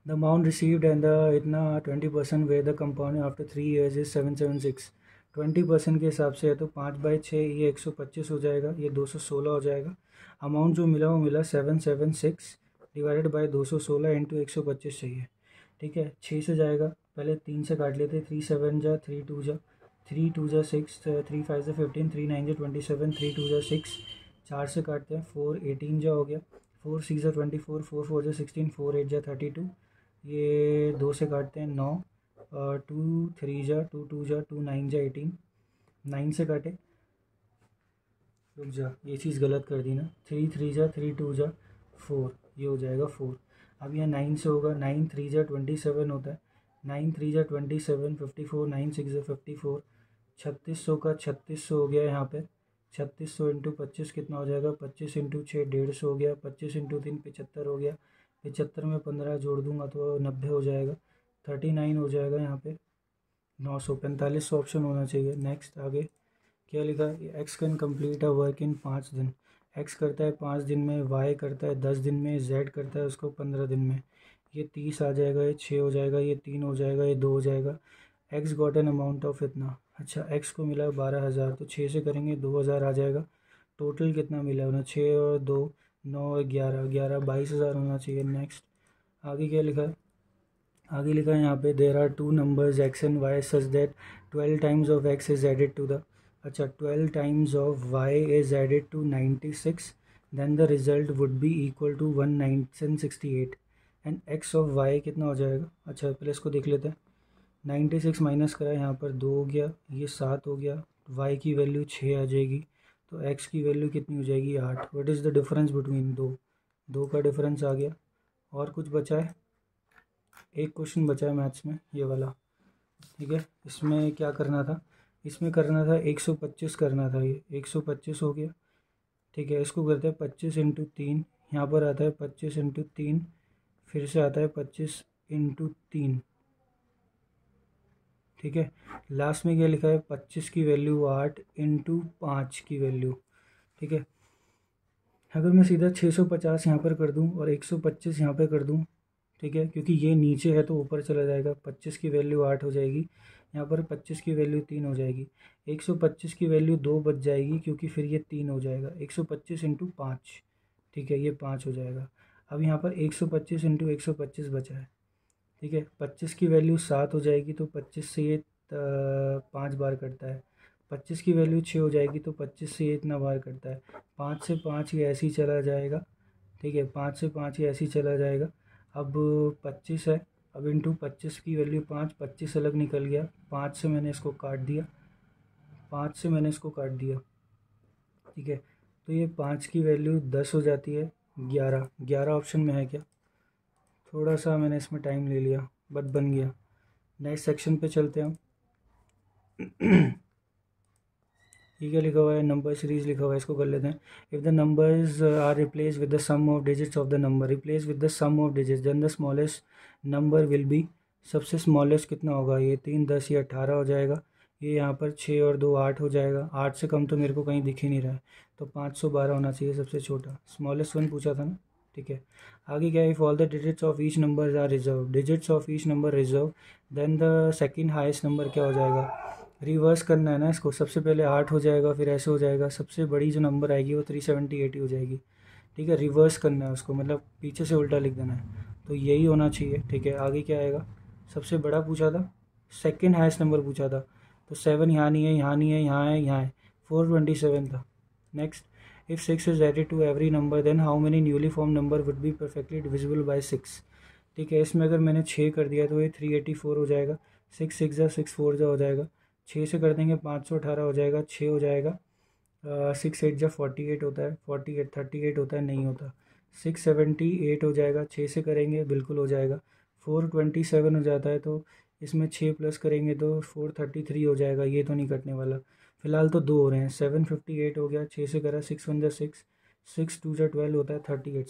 The amount received and the इतना 20% way the compound after 3 years is 776। 20% के हिसाब से है तो 5/6 ये 125 हो जाएगा, ये 216 हो जाएगा। अमाउंट जो मिला वो मिला 776 डिवाइडेड बाय 216 इंटू 125 चाहिए। ठीक है, 6 से जाएगा, पहले 3 से काट लेते, 3 7 जा, 3 2 जा, 3 2 जा 6, 3 5 जा 15, 3 9 जा 27, 3 2 जा 6, 4 से काटते हैं, 4 18 जा हो गया, 4 6 जा 24, 4 4 जा 16, 4 8 जा 32, ये 2 से काटते हैं 9, 2 3 जा 2 2 जा 2 9 जा 18, 9 से काटे, रुक जा ये चीज़ गलत कर दी ना, 3 3 जा 3 2 जा 4, ये हो जाएगा 4। अब यहाँ 9 से होगा, 9 3 जा 27 होता है, 9 3 जा 27, 54, 9 6 जा 54, 3600 का 3600 हो गया यहाँ पे, 3600 इंटू 25 कितना हो जाएगा, 25 इंटू 6 150 हो गया, 25 इंटू 3 75 हो गया, 75 में 15 जोड़ दूंगा तो 90 हो जाएगा, 39 हो जाएगा यहाँ पे, 900, 4500 ऑप्शन होना चाहिए। नेक्स्ट आगे क्या लिखा, x can complete a work in 5 दिन। एक्स करता है 5 दिन में, वाई करता है 10 दिन में, जेड करता है उसको 15 दिन में। ये 30 आ जाएगा, ये 6 हो जाएगा, ये 3 हो जाएगा, ये 2 हो जाएगा। X got an amount of इतना, अच्छा एक्स को मिला 12,000, तो 6 से करेंगे 2,000 आ जाएगा। टोटल कितना मिला उन्हें, 6 और 2 9 11 11 22,000 होना चाहिए। नेक्स्ट आगे क्या लिखा है, आगे लिखा है यहाँ पे there are 2 numbers X and Y such that 12 times of X is added to the, अच्छा 12 times of Y is added to 96, then the result would be equal to 168 and X of Y कितना हो जाएगा। अच्छा पहले इसको देख लेते हैं, 96 माइनस करा, यहाँ पर 2 हो गया, ये 7 हो गया, वाई की वैल्यू 6 आ जाएगी, तो एक्स की वैल्यू कितनी हो जाएगी 8। What is the difference between दो का डिफरेंस आ गया। और कुछ बचा है, एक क्वेश्चन बचा है मैथ्स में ये वाला, ठीक है। इसमें क्या करना था, इसमें करना था 125 करना था, ये 125 हो गया, ठीक है। इसको करते हैं 25 इंटू 3, यहाँ पर आता है 25 इंटू 3, फिर से आता है 25 इंटू 3, ठीक है। लास्ट में क्या लिखा है, 25 की वैल्यू 8 इंटू 5 की वैल्यू, ठीक है। अगर मैं सीधा 650 यहाँ पर कर दूँ और 125 यहाँ पर कर दूँ, ठीक है, क्योंकि ये नीचे है तो ऊपर चला जाएगा, 25 की वैल्यू 8 हो जाएगी, यहाँ पर 25 की वैल्यू 3 हो जाएगी, 125 की वैल्यू 2 बच जाएगी क्योंकि फिर ये 3 हो जाएगा, 125 इंटू 5, ठीक है, ये 5 हो जाएगा। अब यहाँ पर 125 इंटू 125 बचा है, ठीक है। 25 की वैल्यू 7 हो जाएगी तो 25 से ये 5 बार करता है, 25 की वैल्यू 6 हो जाएगी तो 25 से ये इतना बार करता है, 5 से 5 ये ऐसे ही चला जाएगा, ठीक है, 5 से 5 ये ऐसे ही चला जाएगा। अब 25 है, अब इंटू 25 की वैल्यू 5, 25 अलग निकल गया, 5 से मैंने इसको काट दिया, 5 से मैंने इसको काट दिया, ठीक है। तो ये 5 की वैल्यू 10 हो जाती है, 11 ऑप्शन में है क्या, थोड़ा सा मैंने इसमें टाइम ले लिया बट बन गया। नेक्स्ट सेक्शन पे चलते हैं हम। ये क्या लिखा हुआ है, नंबर सीरीज लिखा हुआ है, इसको कर लेते हैं। If the numbers are replace with the sum of digits of the number, replace with the sum of digits, then the smallest number will be, सबसे स्मॉलेस्ट कितना होगा, ये 3 10 या 18 हो जाएगा, ये यहाँ पर 6 और 2 8 हो जाएगा, 8 से कम तो मेरे को कहीं दिख ही नहीं रहा है, तो 512 होना चाहिए सबसे छोटा, स्मॉलेस्ट वन पूछा था ना, ठीक है। आगे क्या है, if all the digits of each number are reserve, digits of each number reserve, then the second highest number क्या हो जाएगा, रिवर्स करना है ना इसको, सबसे पहले 8 हो जाएगा, फिर ऐसे हो जाएगा, सबसे बड़ी जो नंबर आएगी वो 378 हो जाएगी, ठीक है। रिवर्स करना है उसको, मतलब पीछे से उल्टा लिख देना है, तो यही होना चाहिए, ठीक है। आगे क्या आएगा, सबसे बड़ा पूछा था, सेकंड हाईएस्ट नंबर पूछा था, तो 7 यहाँ नहीं है, यहाँ नहीं है, यहाँ है, यहाँ है, 427 था। Next, if 6 is added to every number then how many newly form number would be perfectly divisible by 6, ठीक है। इसमें अगर मैंने 6 कर दिया तो ये 384 हो जाएगा, 6 6 जा 6 4 जा हो जाएगा, 6 से कर देंगे 518 हो जाएगा, 6 हो जाएगा, 6 8 जा 48 होता है, 48 38 होता है, नहीं होता, 678 हो जाएगा, 6 से करेंगे बिल्कुल हो जाएगा, 427 हो जाता है, तो इसमें 6 प्लस करेंगे तो 433 हो जाएगा, ये तो नहीं कटने वाला। फिलहाल तो 2 हो रहे हैं, 758 हो गया, 6 से करा, 6 1 जा 6, 6 2 जा 12 होता है, 38,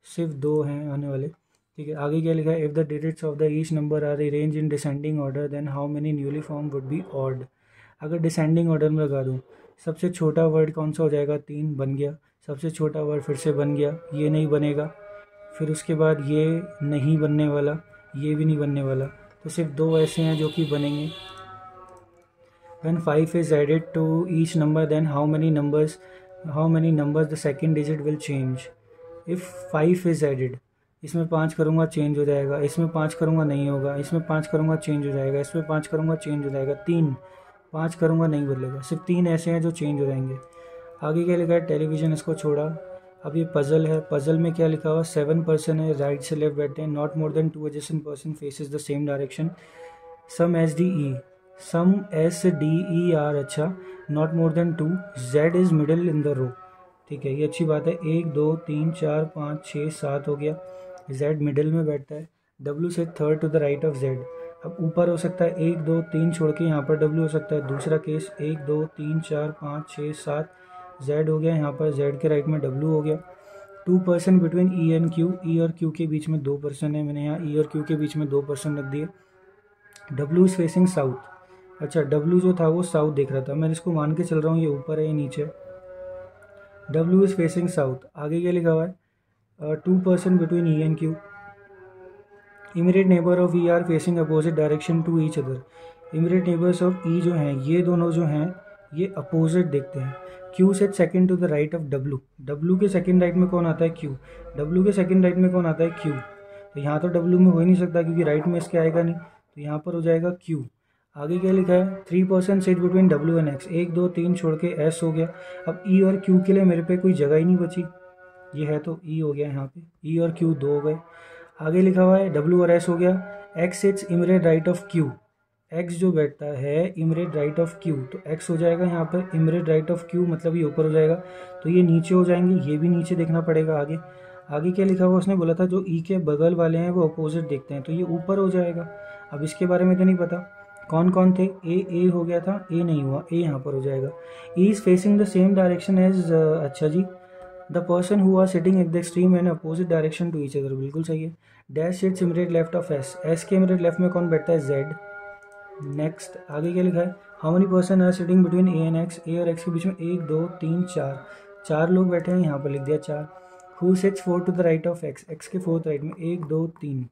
सिर्फ दो हैं आने वाले, ठीक है। आगे क्या लिखा है, if the digits of the each number are arrange in descending order then how many newly form would be odd, अगर डिसेंडिंग ऑर्डर में लगा दूँ सबसे छोटा वर्ड कौन सा हो जाएगा, 3 बन गया। सबसे छोटा वर्ड फिर से बन गया, ये नहीं बनेगा। फिर उसके बाद ये नहीं बनने वाला, ये भी नहीं बनने वाला। तो सिर्फ 2 ऐसे हैं जो कि बनेंगे। When 5 is added to each number, then how many numbers the second digit will change? If 5 is added, इसमें 5 करूँगा चेंज हो जाएगा, इसमें 5 करूँगा नहीं होगा, इसमें 5 करूँगा चेंज हो जाएगा, इसमें 5 करूँगा चेंज हो जाएगा, 5 करूँगा नहीं बदलेगा। सिर्फ 3 ऐसे हैं जो चेंज हो जाएंगे। आगे क्या लिखा है, टेलीविज़न इसको छोड़ा। अब ये पज़ल है, पज़ल में क्या लिखा हुआ, 7 पर्सन है, राइट से लेफ्ट बैठे हैं, not more than 2 adjacent person faces the same direction, some S D E R, अच्छा, not more than 2, Z is middle in the row. ठीक है, ये अच्छी बात है। 1 2 3 4 5 6 7 हो गया, जेड मिडिल में बैठता है। डब्ल्यू से third to the right of Z. अब ऊपर हो सकता है 1 2 3 छोड़ के यहाँ पर डब्ल्यू हो सकता है। दूसरा केस 1 2 3 4 5 6 7, जेड हो गया, यहाँ पर जेड के राइट में डब्ल्यू हो गया। 2 person between E and Q, E और क्यू के बीच में 2 पर्सन है, मैंने यहाँ ई और क्यू के बीच में 2 पर्सन रख दिए। डब्ल्यू इज फेसिंग साउथ, अच्छा डब्ल्यू जो था वो साउथ देख रहा था, मैं इसको मान के चल रहा हूँ ये ऊपर है ये नीचे। W is facing south. आगे क्या लिखा हुआ है, 2 person between E and Q, immediate neighbour of E are facing opposite direction to each other. Immediate neighbours of E जो हैं, ये दोनों जो हैं ये अपोजिट देखते हैं। Q set second to the right of W, W के सेकंड राइट में कौन आता है, क्यू। डब्ल्यू के सेकंड राइट में कौन आता है, क्यू। तो यहाँ तो डब्ल्यू में हो ही नहीं सकता क्योंकि राइट में इसके आएगा नहीं, तो यहाँ पर हो जाएगा क्यू। आगे क्या लिखा है, 3 person sit between W and x, 1 2 3 छोड़ के एस हो गया। अब ई और क्यू के लिए मेरे पे कोई जगह ही नहीं बची, ये है तो ई हो गया, यहाँ पे ई और क्यू 2 हो गए। आगे लिखा हुआ है डब्ल्यू और एस हो गया। X seats immediate right of Q, x जो बैठता है इमीडिएट राइट ऑफ क्यू, तो एक्स हो जाएगा यहाँ पर इमीडिएट राइट ऑफ क्यू, मतलब ये ऊपर हो जाएगा, तो ये नीचे हो जाएंगे, ये भी नीचे देखना पड़ेगा। आगे आगे क्या लिखा हुआ, उसने बोला था जो ई के बगल वाले हैं वो अपोजिट देखते हैं, तो ये ऊपर हो जाएगा। अब इसके बारे में तो नहीं पता कौन कौन थे, ए हो गया था, ए नहीं हुआ, ए यहाँ पर हो जाएगा। E is facing the same direction as, अच्छा जी, the person who are sitting at the extreme end opposite direction to each other, बिल्कुल सही है। Dash sits immediate left of S, S के इमीडिएट लेफ्ट में कौन बैठता है, जेड। नेक्स्ट आगे क्या लिखा है, how many person are sitting between A and X, A और एक्स के बीच में 1 2 3 4, 4 लोग बैठे हैं, यहाँ पर लिख दिया 4। Who sits 4 to the right of X, X के 4th राइट में 1 2 3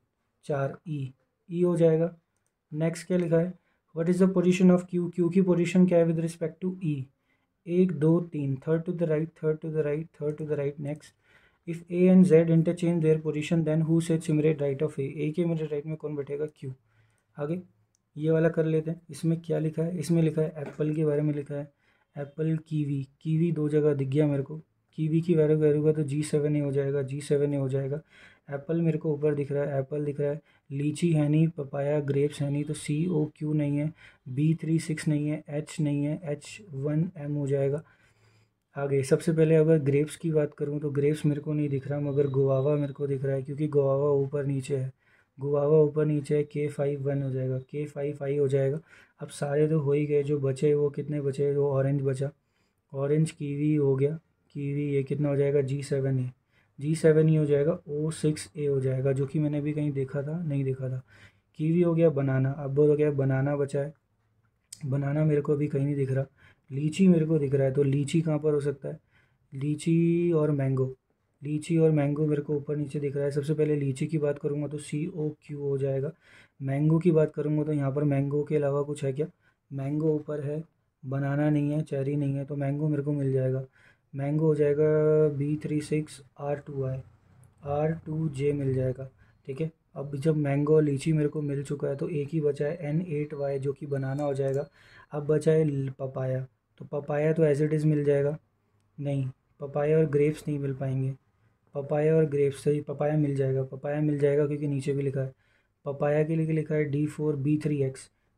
4, ई हो जाएगा। नेक्स्ट क्या लिखा है, what is the position of Q, Q की पोजीशन क्या है with respect to E, 1 2 3, third to the right, third to the right, third to the right. Next, if A and Z interchange their position then who sits immediate right of A के immediate right में कौन बैठेगा, Q. आगे ये वाला कर लेते हैं, इसमें क्या लिखा है, इसमें लिखा है एप्पल के बारे में लिखा है, एप्पल कीवी, कीवी 2 जगह दिख गया मेरे को, कीवी की वैल्यू करूँगा तो G7 हो जाएगा, G7 हो जाएगा। एप्पल मेरे को ऊपर दिख रहा है, एप्पल दिख रहा है। लीची है नहीं, पपाया ग्रेप्स है नहीं, तो COQ नहीं है, B36 नहीं है, H नहीं है, H1M हो जाएगा। आगे सबसे पहले अगर ग्रेप्स की बात करूँ तो ग्रेप्स मेरे को नहीं दिख रहा, मगर गुआवा मेरे को दिख रहा है, क्योंकि गुआवा ऊपर नीचे है, गुआवा ऊपर नीचे है, K5 1 हो जाएगा, K5 5 हो जाएगा। अब सारे तो हो ही गए, जो बचे वो कितने बचे, वो ऑरेंज बचा, ऑरेंज कीवी हो गया, कीवी ये कितना हो जाएगा, G7 ही हो जाएगा, O6A हो जाएगा, जो कि मैंने भी कहीं देखा था, नहीं देखा था। कीवी हो गया, बनाना, अब हो गया बनाना बचा है, बनाना मेरे को अभी कहीं नहीं दिख रहा। लीची मेरे को दिख रहा है, तो लीची कहाँ पर हो सकता है, लीची और मैंगो, लीची और मैंगो मेरे को ऊपर नीचे दिख रहा है। सबसे पहले लीची की बात करूँगा तो COQ हो जाएगा। मैंगो की बात करूँगा तो यहाँ पर मैंगो के अलावा कुछ है क्या, मैंगो ऊपर है, बनाना नहीं है, चेरी नहीं है, तो मैंगो मेरे को मिल जाएगा। मैंगो हो जाएगा B36 R2I, R2J मिल जाएगा। ठीक है, अब जब मैंगो और लीची मेरे को मिल चुका है तो एक ही बचा है N8Y, जो कि बनाना हो जाएगा। अब बचा है पपाया, तो पपाया तो एज इट इज़ मिल जाएगा, नहीं पपाया और ग्रेप्स नहीं मिल पाएंगे, पपाया और ग्रेप्स सही, पपाया मिल जाएगा, पपाया मिल जाएगा क्योंकि नीचे भी लिखा है। पपाया के लिए लिखा है D4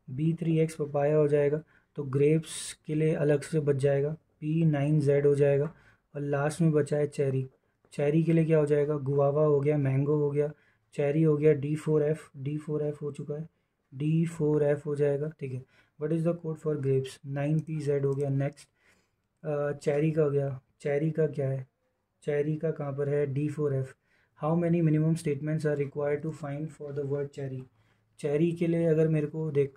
B3X पपाया हो जाएगा, तो ग्रेप्स के लिए अलग से बच जाएगा, P9Z हो जाएगा। और लास्ट में बचा है चेरी, चेरी के लिए क्या हो जाएगा, गुआवा हो गया, मैंगो हो गया, चेरी हो गया, D4F हो चुका है, D4F हो जाएगा। ठीक है, what is the code for grapes, 9PZ हो गया। नेक्स्ट चेरी का हो गया, चेरी का क्या है, चेरी का कहाँ पर है, D4F। How many minimum statements are required to find for the word cherry, cherry के लिए अगर मेरे को देख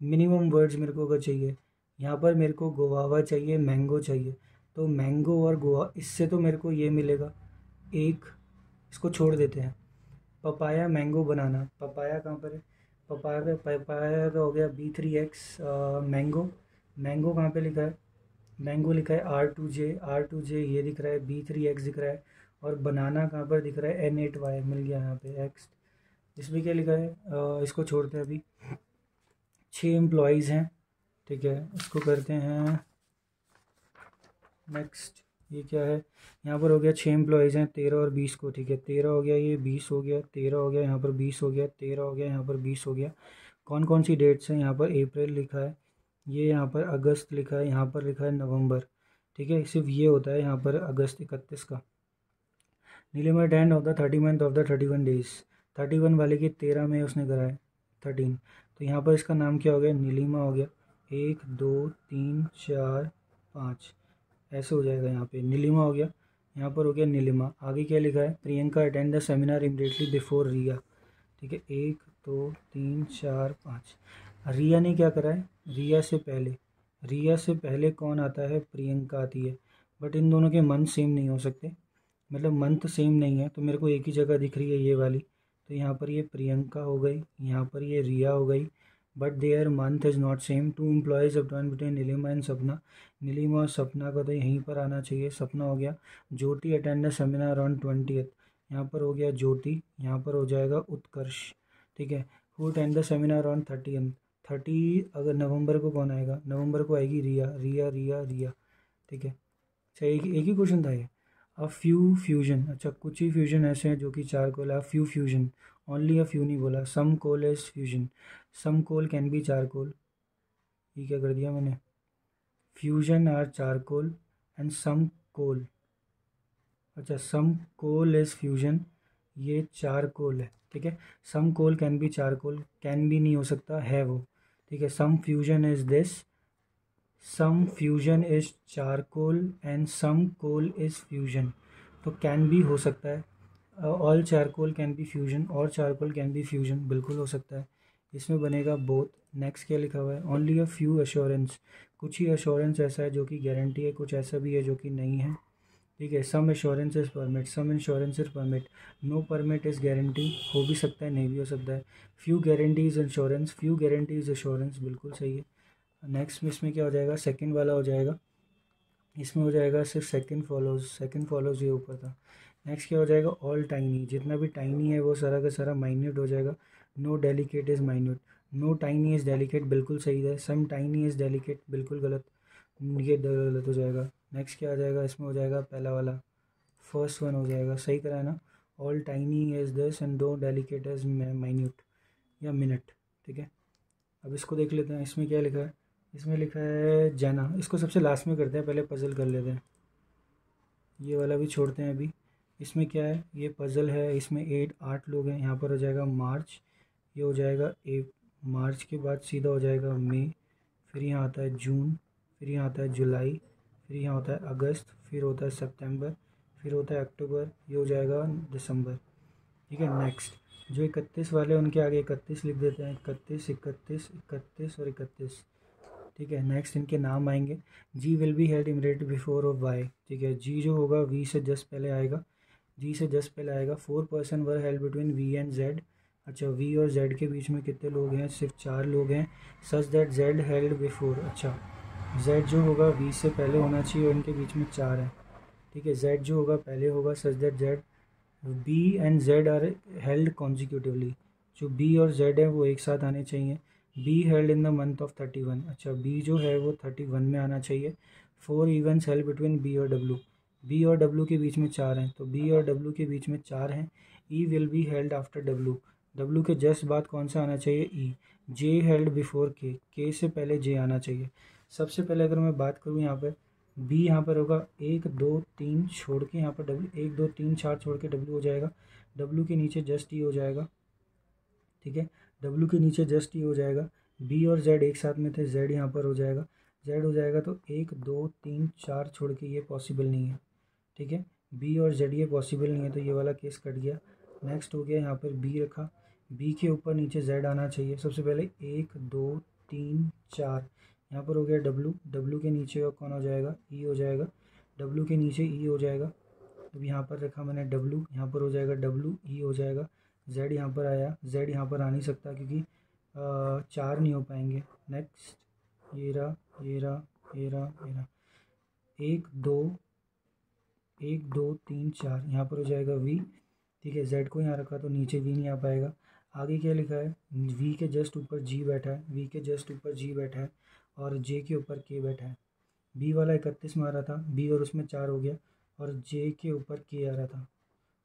मिनिमम वर्ड्स मेरे को अगर चाहिए यहाँ पर मेरे को गुआवा चाहिए, मैंगो चाहिए, तो मैंगो और गुआ, इससे तो मेरे को ये मिलेगा एक, इसको छोड़ देते हैं। पपाया, मैंगो, बनाना, पपाया कहाँ पर है, पपाया का हो गया B3X। मैंगो, मैंगो कहाँ पे लिखा है, मैंगो लिखा है R2J ये दिख रहा है, B3X दिख रहा है, और बनाना कहाँ पर दिख रहा है, N8Y मिल गया यहाँ पे X। इसमें क्या लिखा है, इसको छोड़ते हैं अभी। 6 एम्प्लॉयज़ हैं, ठीक है, इसको करते हैं नेक्स्ट। ये क्या है, यहाँ पर हो गया 6 एम्प्लॉयज़ हैं, 13 और 20 को, ठीक है, 13 हो गया, ये 20 हो गया, 13 हो गया, यहाँ पर 20 हो गया, 13 हो गया, यहाँ पर 20 हो गया। कौन कौन सी डेट्स हैं, यहाँ पर अप्रैल लिखा है, ये यहाँ पर अगस्त लिखा है, यहाँ पर लिखा है नवंबर, ठीक है, सिर्फ ये होता है यहाँ पर अगस्त 31 का। Neelima end of the 30 month of the 31 days, 31 वाले की 13 में उसने करा है 13, तो यहाँ पर इसका नाम क्या हो गया, नीलिमा हो गया। 1 2 3 4 5 ऐसे हो जाएगा, यहाँ पे नीलिमा हो गया, यहाँ पर हो गया नीलिमा। आगे क्या लिखा है, Priyanka attend the seminar immediately before Riya, ठीक है, 1 2 3 4 5। रिया ने क्या करा है, रिया से पहले, रिया से पहले कौन आता है, प्रियंका आती है, बट इन दोनों के मंथ सेम नहीं हो सकते, मतलब मंथ सेम नहीं है, तो मेरे को एक ही जगह दिख रही है ये वाली, तो यहाँ पर ये प्रियंका हो गई, यहाँ पर ये रिया हो गई, but their month is not same. 2 employees appoint between Neelima and Sapna, Neelima और सपना का तो यहीं पर आना चाहिए, सपना हो गया। Jyoti attend the seminar on 20th, यहाँ पर हो गया ज्योति, यहाँ पर हो जाएगा उत्कर्ष, ठीक है। Who attend the seminar on 30th, 30 अगर नवंबर को कौन आएगा, नवंबर को आएगी रिया, रिया रिया रिया, ठीक है। अच्छा, एक ही क्वेश्चन था ये। अ फ्यू फ्यूजन, अच्छा कुछ ही फ्यूजन ऐसे हैं जो कि charcoal, a few fusion, only a few नहीं बोला, some coal is fusion, some coal can be charcoal, ये क्या कर दिया मैंने, fusion are charcoal and some coal, अच्छा सम कोल इज फ्यूजन, ये चारकोल है, ठीक है। Some coal can be charcoal, can be नहीं हो सकता, है वो, ठीक है। Some fusion is this, some fusion is charcoal and some coal is fusion, तो कैन भी हो सकता है। All charcoal can B fusion, और चारकोल कैन बी फ्यूजन, बिल्कुल हो सकता है, इसमें बनेगा बोथ। नेक्स्ट क्या लिखा हुआ है, ओनली अ फ्यू अश्योरेंस, कुछ ही अश्योरेंस ऐसा है जो कि गारंटी है, कुछ ऐसा भी है जो कि नहीं है, ठीक है। Some assurance is permit, some insurance is permit, no permit is guarantee, हो भी सकता है नहीं भी हो सकता है। Few guarantees insurance, few guarantees assurance, बिल्कुल सही है। नेक्स्ट में इसमें क्या हो जाएगा, सेकंड वाला हो जाएगा, इसमें हो जाएगा सिर्फ सेकंड फॉलोज, सेकंड फॉलोज ये ऊपर था। नेक्स्ट क्या हो जाएगा, ऑल टाइनी, जितना भी टाइनी है वो सारा का सारा माइन्यूट हो जाएगा। No delicate is minute, no tiny is delicate, बिल्कुल सही है। सम टाइनी इज़ डेलिकेट, बिल्कुल गलत, ये गलत हो जाएगा। नेक्स्ट क्या आ जाएगा, इसमें हो जाएगा पहला वाला, फर्स्ट वन हो जाएगा, सही करा है ना। All tiny is this and दो डेलिकेट इज़ माइन्यूट या मिनट, ठीक है। अब इसको देख लेते हैं, इसमें क्या लिखा है, इसमें लिखा है जाना, इसको सबसे लास्ट में करते हैं, पहले पज़ल कर लेते हैं, ये वाला भी छोड़ते हैं अभी। इसमें क्या है, ये पज़ल है, इसमें 8 लोग हैं, यहाँ पर हो जाएगा मार्च, ये हो जाएगा मार्च के बाद सीधा हो जाएगा मई, फिर यहाँ आता है जून, फिर यहाँ आता है जुलाई, फिर यहाँ होता है अगस्त, फिर होता है सितंबर, फिर होता है अक्टूबर, ये हो जाएगा दिसंबर, ठीक है। नेक्स्ट जो 31 वाले उनके आगे 31 लिख देते हैं, 31 31 31 और 31, ठीक है। नेक्स्ट इनके नाम आएंगे, G will be held immediate before of Y, ठीक है, जी जो होगा वी से जस्ट पहले आएगा, जी से जस्ट पहले आएगा। 4 person were held between V and Z, अच्छा वी और जेड के बीच में कितने लोग हैं, सिर्फ 4 लोग हैं। सच दैट जेड हेल्ड बिफोर, अच्छा जेड जो होगा वी से पहले होना चाहिए और इनके बीच में 4 हैं, ठीक है। जेड जो होगा पहले होगा, such that Z B and Z are held consecutively, जो बी और जेड है वो एक साथ आने चाहिए। B held in the month of 31, अच्छा बी जो है वो 31 में आना चाहिए। 4 इवेंट्स हेल्ड बिटवीन बी और डब्ल्यू, बी और डब्ल्यू के बीच में 4 हैं, तो बी और डब्ल्यू के बीच में 4 हैं। E will be held after W, W के जस्ट बाद कौन सा आना चाहिए, ई। जे हेल्ड बिफोर के से पहले जे आना चाहिए। सबसे पहले अगर मैं बात करूँ यहाँ पर, बी यहाँ पर होगा 1 2 3 छोड़ के, यहाँ पर डब्ल्यू 1 2 3 4 छोड़ के डब्ल्यू हो जाएगा, डब्ल्यू के नीचे जस्ट ई हो जाएगा, ठीक है, डब्ल्यू के नीचे जस्ट ई हो जाएगा। बी और जेड एक साथ में थे, जेड यहाँ पर हो जाएगा, जेड हो जाएगा, तो 1 2 3 4 छोड़ के ये पॉसिबल नहीं है, ठीक है। बी और जेड ये पॉसिबल नहीं है, तो ये वाला केस कट गया। नेक्स्ट हो गया यहाँ पर बी रखा, बी के ऊपर नीचे जेड आना चाहिए। सबसे पहले 1 2 3 4, यहाँ पर हो गया डब्लू, डब्लू के नीचे और कौन हो जाएगा, ई हो जाएगा, डब्लू के नीचे ई हो जाएगा। अब यहाँ पर रखा मैंने डब्लू, यहाँ पर हो जाएगा डब्लू, ई हो जाएगा। जेड यहाँ पर आया, जेड यहाँ पर आ नहीं सकता क्योंकि 4 नहीं हो पाएंगे। नेक्स्ट ये रहा, ये रहा, ये रहा, ये रहा, 1 2 1 2 3 4, यहाँ पर हो जाएगा वी। ठीक है, जेड को यहाँ रखा तो नीचे वी नहीं आ पाएगा। आगे क्या लिखा है, वी के जस्ट ऊपर जी बैठा है, वी के जस्ट ऊपर जी बैठा है और जे के ऊपर के बैठा है। बी वाला 31 में आ रहा था, बी और उसमें 4 हो गया और जे के ऊपर के आ रहा था,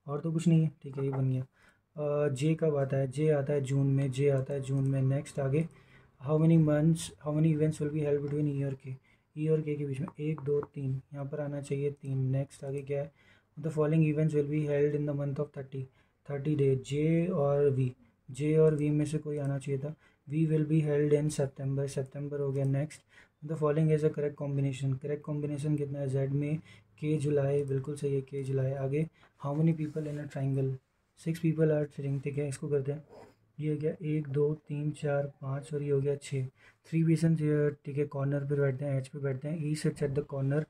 और तो कुछ नहीं है। ठीक है, ये बन गया। जे कब आता है, जे आता है जून में, जे आता है जून में। नेक्स्ट आगे, how many months, how many events will be held between E और के, ई और के बीच में 1 2 3, यहाँ पर आना चाहिए 3। नेक्स्ट आगे क्या है, the following events will be held in the month of 30 day. J और वी, जे और वी में से कोई आना चाहिए था। V will be held in September, सितंबर हो गया। Next, the following is a correct combination, correct combination कितना है, जेड में के जुलाई, बिल्कुल सही है, के जुलाई। आगे, how many people in a triangle, 6 people are sitting. ठीक है, इसको करते हैं। ये हो गया 1 2 3 4 5 और ये हो गया 6, 3 पर्सन। ठीक है, कॉर्नर पे बैठते हैं, एच पे बैठते हैं। E sits at the corner,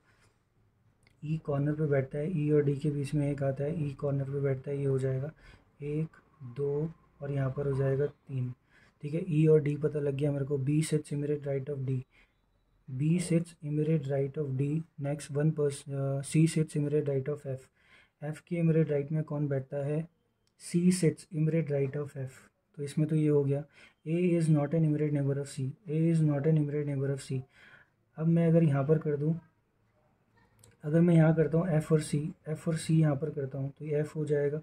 E corner पे बैठता है। ई और डी के बीच में एक आता है, ई कॉर्नर पे बैठता है, ये हो जाएगा 1 2 और यहाँ पर हो जाएगा 3। ठीक है, ई और डी पता लग गया मेरे को। B sits immediate right of D, B sits immediate right of D. Next, one person, C sits immediate right of F, F के इमीडिएट राइट में कौन बैठता है, C sits immediate right of F. तो इसमें तो ये हो गया, A is not an immediate neighbour of C, A is not an immediate neighbour of C. अब मैं अगर यहाँ पर कर दूँ, अगर मैं यहाँ करता हूँ एफ और सी, एफ और सी यहाँ पर करता हूँ तो ये एफ हो जाएगा।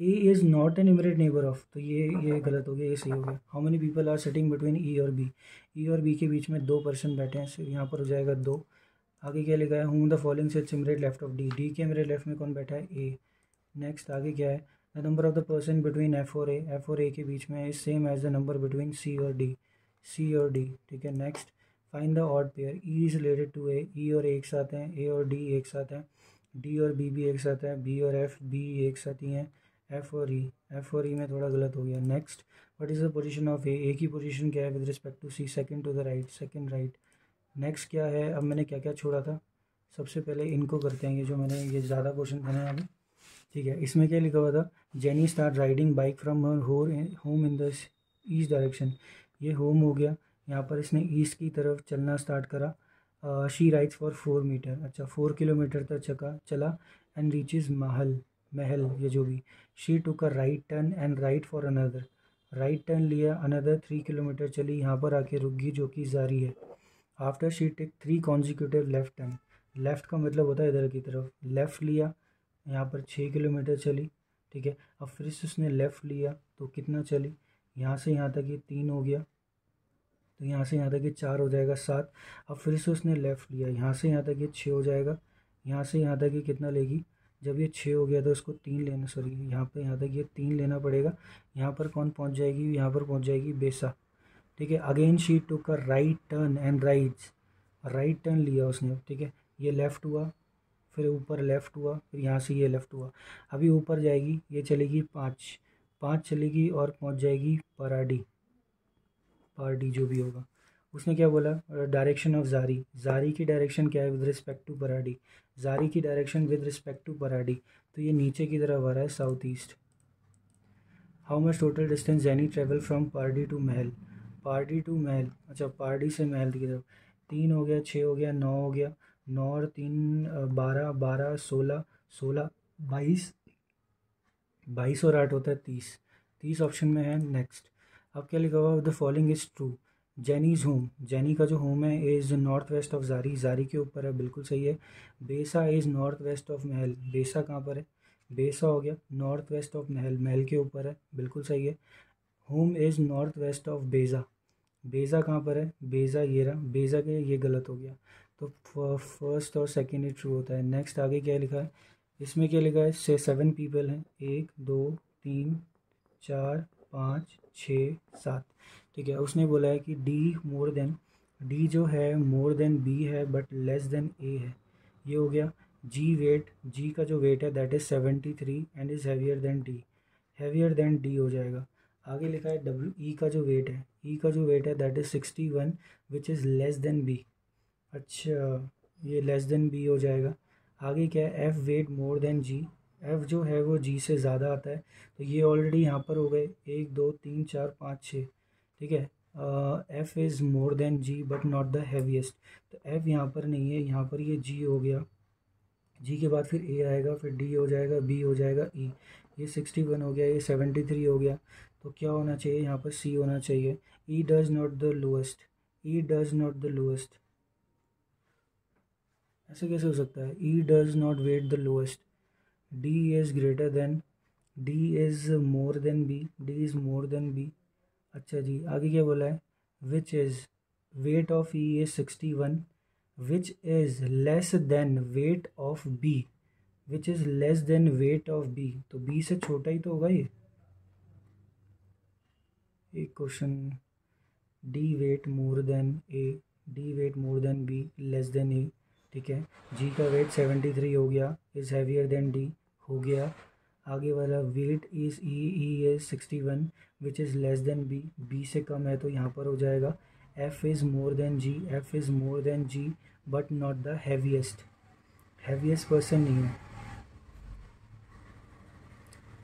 A is not an immediate neighbour of, तो ये गलत हो गया, ये सही हो गया। How many people are sitting between E और बी, ई और बी के बीच में 2 पर्सन बैठे हैं, यहाँ पर हो जाएगा 2। आगे क्या लिखा है, whom the following seats immediate left of D, D के मेरे लेफ्ट में कौन बैठा है, ए। नेक्स्ट आगे क्या है, the number of the person between F और ए, एफ और ए के बीच में is same as the number between C और डी, सी और डी। ठीक है, next, find the odd pair, E is related to A, E और ए एक साथ हैं, ए और डी एक साथ हैं, डी और बी भी एक साथ है, बी और एफ बी एक साथ ही हैं, एफ और ई, एफ और ई में थोड़ा गलत हो गया। Next, what is the position of A, A की पोजीशन क्या है with respect to C, second to the right, second right. Next क्या है, अब मैंने क्या क्या छोड़ा था, सबसे पहले इनको करते हैं, ये जो मैंने ये ज़्यादा क्वेश्चन थे ना अभी। ठीक है, इसमें क्या लिखा हुआ था, jenny start riding bike from her home in the east direction, ये होम हो गया। यहाँ पर इसने ईस्ट की तरफ चलना स्टार्ट करा। शी राइड्स फॉर 4 मीटर, अच्छा 4 किलोमीटर तक चला एंड रीचेज महल, महल ये जो भी। She took a right turn and right for another, right turn लिया, अनदर 3 किलोमीटर चली, यहाँ पर आके रुक गई जो कि जारी है। After she take 3 consecutive left turn, left का मतलब होता है इधर की तरफ, लेफ़्ट लिया, यहाँ पर 6 किलोमीटर चली। ठीक है, अब फिर से उसने लेफ़्ट लिया तो कितना चली, यहाँ से यहाँ तक ये 3 हो गया, तो यहाँ से यहाँ तक ये 4 हो जाएगा 7। अब फिर से उसने लेफ़्ट लिया, यहाँ से यहाँ तक ये 6 हो जाएगा, यहाँ से यहाँ तक ये कितना लेगी, जब ये 6 हो गया तो उसको 3 लेना, सॉरी यहाँ पर यहाँ तक ये 3 लेना पड़ेगा। यहाँ पर कौन पहुँच जाएगी, यहाँ पर पहुँच जाएगी बेसा। ठीक है, again she took a right turn and rights, right turn लिया उसने। ठीक है, ये लेफ़्ट हुआ, फिर ऊपर लेफ़्ट हुआ, फिर यहाँ से ये लेफ़्ट हुआ। अभी ऊपर जाएगी, ये चलेगी 5 चलेगी और पहुँच जाएगी पराडी, पारडी जो भी होगा। उसने क्या बोला, डायरेक्शन ऑफ जारी, जारी की डायरेक्शन क्या है विद रिस्पेक्ट टू पराडी, जारी की direction with respect to Pardi, तो ये नीचे की तरफ आ रहा है, south east. How much total distance Jenny travel from Pardi to Mahal, Pardi to महल, अच्छा पारडी से महल की तरफ। 3 हो गया, 6 हो गया, 9 हो गया, 9 और 3 12, 12 16, 16 22, 22 और 8 होता है 30, 30 ऑप्शन में है। नेक्स्ट, अब क्या लिखा हुआ, the following is true, Jenny's home, Jenny का जो होम है इज़ नॉर्थ वेस्ट ऑफ जारी, जारी के ऊपर है, बिल्कुल सही है। बेसा इज़ नॉर्थ वेस्ट ऑफ महल, बेसा कहाँ पर है, बेसा हो गया नॉर्थ वेस्ट ऑफ महल, महल के ऊपर है, बिल्कुल सही है। Home is north west of बेजा, बेजा कहाँ पर है, बेजा ये रहा, बेजा के ये गलत हो गया, तो फर्स्ट और सेकंड ही ट्रू होता है। नेक्स्ट आगे क्या लिखा है, इसमें क्या लिखा है, 7 पीपल हैं, 1 2 3 4 5 6 7। ठीक है, उसने बोला है कि डी मोर देन, डी जो है मोर देन बी है बट लेस देन ए है, ये हो गया। जी वेट, जी का जो वेट है that is 73 and is heavier than D, heavier than D हो जाएगा। आगे लिखा है डब्ल्यू ई का जो वेट है, ई का जो वेट है that is 61 which is less than B. अच्छा, ये लेस देन बी हो जाएगा। आगे क्या है, F wait more than G, F जो है वो जी से ज़्यादा आता है, तो ये ऑलरेडी यहाँ पर हो गए 1 2 3 4 5 6, ठीक है। F is more than G but not the heaviest, तो एफ़ यहाँ पर नहीं है, यहाँ पर ये जी हो गया, जी के बाद फिर ए आएगा, फिर डी हो जाएगा, बी हो जाएगा, ई। ये 61 हो गया, ये 73 हो गया, तो क्या होना चाहिए यहाँ पर, सी होना चाहिए। E does not the lowest, E does not the lowest, ऐसे कैसे हो सकता है, E does not weigh the lowest. D is greater than, D is more than B, D is more than B. अच्छा जी, आगे क्या बोला है, which is weight of E is 61 which is less than weight of B, which is less than weight of B, तो B से छोटा ही तो होगा ये। एक question, D weight more than A, D weight more than B, less than A, ठीक है। जी का वेट 73 हो गया, इज़ हैवियर देन डी हो गया। आगे वाला weight is E is 61 which is less than B, B से कम है तो यहाँ पर हो जाएगा F is more than G, F is more than G but not the heaviest, heaviest person नहीं है।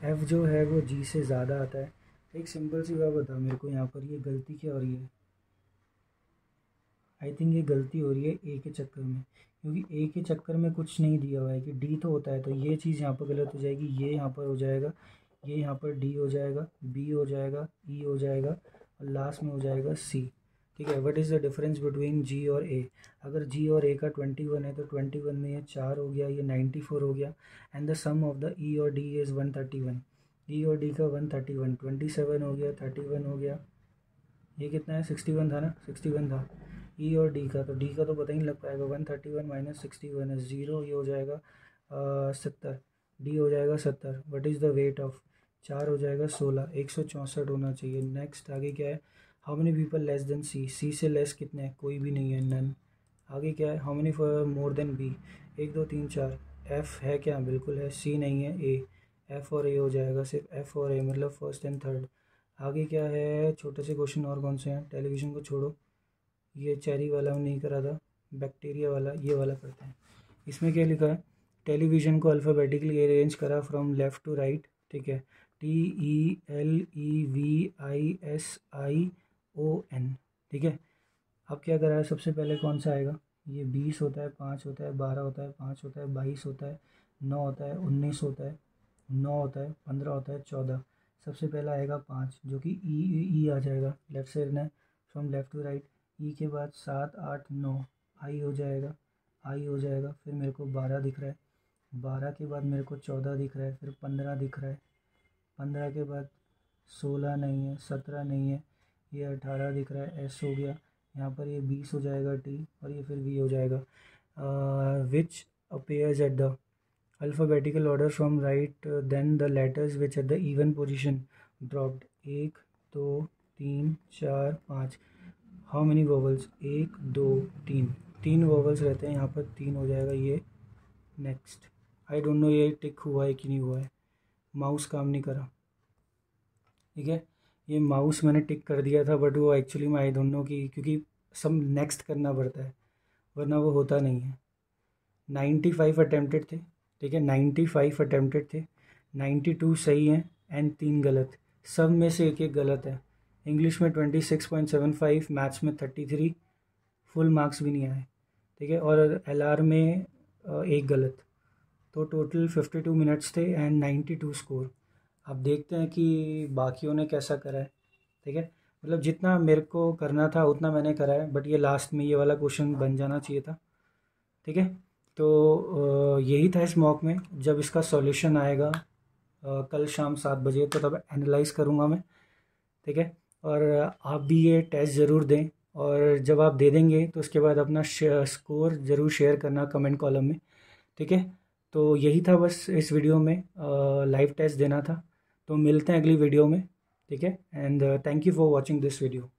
एफ़ जो है वो जी से ज़्यादा आता है। एक सिंपल सी बात बता मेरे को, यहाँ पर ये गलती क्या हो रही है, आई थिंक ये गलती हो रही है ए के चक्कर में, क्योंकि ए के चक्कर में कुछ नहीं दिया हुआ है कि डी तो होता है, तो ये चीज़ यहाँ पर गलत हो जाएगी, ये यहाँ पर हो जाएगा, ये यहाँ पर डी हो जाएगा, बी हो जाएगा, ई हो जाएगा और लास्ट में हो जाएगा सी, ठीक है। What is the difference between जी और ए, अगर जी और ए का 21 है तो 21 में ये 4 हो गया, ये 94 हो गया, and the sum of the E और डी इज़ 131, ई और डी का 131, 27 हो गया, 31 हो गया, ये कितना है 61 था ना, 61 था। ई और डी का, तो डी का तो पता ही नहीं लग पाएगा, 131 माइनस 61 है 0, ये हो जाएगा 70, डी हो जाएगा 70। What is the weight of, 4 हो जाएगा 16, 164 होना चाहिए। नेक्स्ट आगे क्या है, how many people less than C, C से लेस कितने हैं, कोई भी नहीं है, नन। आगे क्या है, how many for more than B, 1 2 3 4, F है क्या, बिल्कुल है, सी नहीं है, ए, एफ़ और ए हो जाएगा, सिर्फ एफ़ और ए मतलब फर्स्ट एंड थर्ड। आगे क्या है, छोटे से क्वेश्चन और कौन से हैं, टेलीविज़न को छोड़ो, ये चेरी वाला नहीं करा था, बैक्टीरिया वाला, ये वाला करते हैं। इसमें क्या लिखा है, टेलीविज़न को अल्फ़ाबेटिकली अरेंज करा फ्रॉम लेफ़्ट टू राइट, ठीक है, TELEVISION, ठीक है। अब क्या करा है, सबसे पहले कौन सा आएगा, ये 20 होता है, 5 होता है, 12 होता है, 5 होता है, 22 होता है, 9 होता है, 19 होता है, 9 होता है, 15 होता है, 14। सबसे पहला आएगा 5 जो कि ई आ जाएगा, लेफ्ट से रहना है फ्रॉम लेफ़्ट टू राइट। ई के बाद 7 8 9, आई हो जाएगा, आई हो जाएगा, फिर मेरे को 12 दिख रहा है, 12 के बाद मेरे को 14 दिख रहा है, फिर 15 दिख रहा है, 15 के बाद 16 नहीं है, 17 नहीं है, ये 18 दिख रहा है, एस हो गया, यहाँ पर ये 20 हो जाएगा, टी, और ये फिर वी हो जाएगा। Which appears at the alphabetical order from right then the letters which at the even position dropped, 1 2 3 4 5, how many vowels, 1 2 3, 3 vowels रहते हैं यहाँ पर, 3 हो जाएगा ये। नेक्स्ट, आई डोंट नो ये टिक हुआ है कि नहीं हुआ है, माउस काम नहीं करा, ठीक है। ये माउस मैंने टिक कर दिया था बट वो एक्चुअली में आई डोंट नो कि, क्योंकि सब नेक्स्ट करना पड़ता है वरना वो होता नहीं है। 95 अटेम्प्टेड थे, ठीक है, 95 अटेम्प्टेड थे, 92 सही हैं एंड 3 गलत, सब में से एक एक गलत है। इंग्लिश में 26.75, मैथ्स में 33, फुल मार्क्स भी नहीं आए, ठीक है, और एलआर में एक गलत, तो टोटल 52 मिनट्स थे एंड 92 स्कोर। अब देखते हैं कि बाकियों ने कैसा करा है, ठीक है, मतलब जितना मेरे को करना था उतना मैंने करा है, बट ये लास्ट में ये वाला क्वेश्चन बन जाना चाहिए था, ठीक है। तो यही था इस मॉक में। जब इसका सॉल्यूशन आएगा कल शाम 7 बजे तो तब एनालाइज़ करूँगा मैं, ठीक है। और आप भी ये टेस्ट ज़रूर दें, और जब आप दे देंगे तो उसके बाद अपना स्कोर ज़रूर शेयर करना कमेंट कॉलम में, ठीक है। तो यही था बस इस वीडियो में, लाइव टेस्ट देना था। तो मिलते हैं अगली वीडियो में, ठीक है, and thank you for watching this video.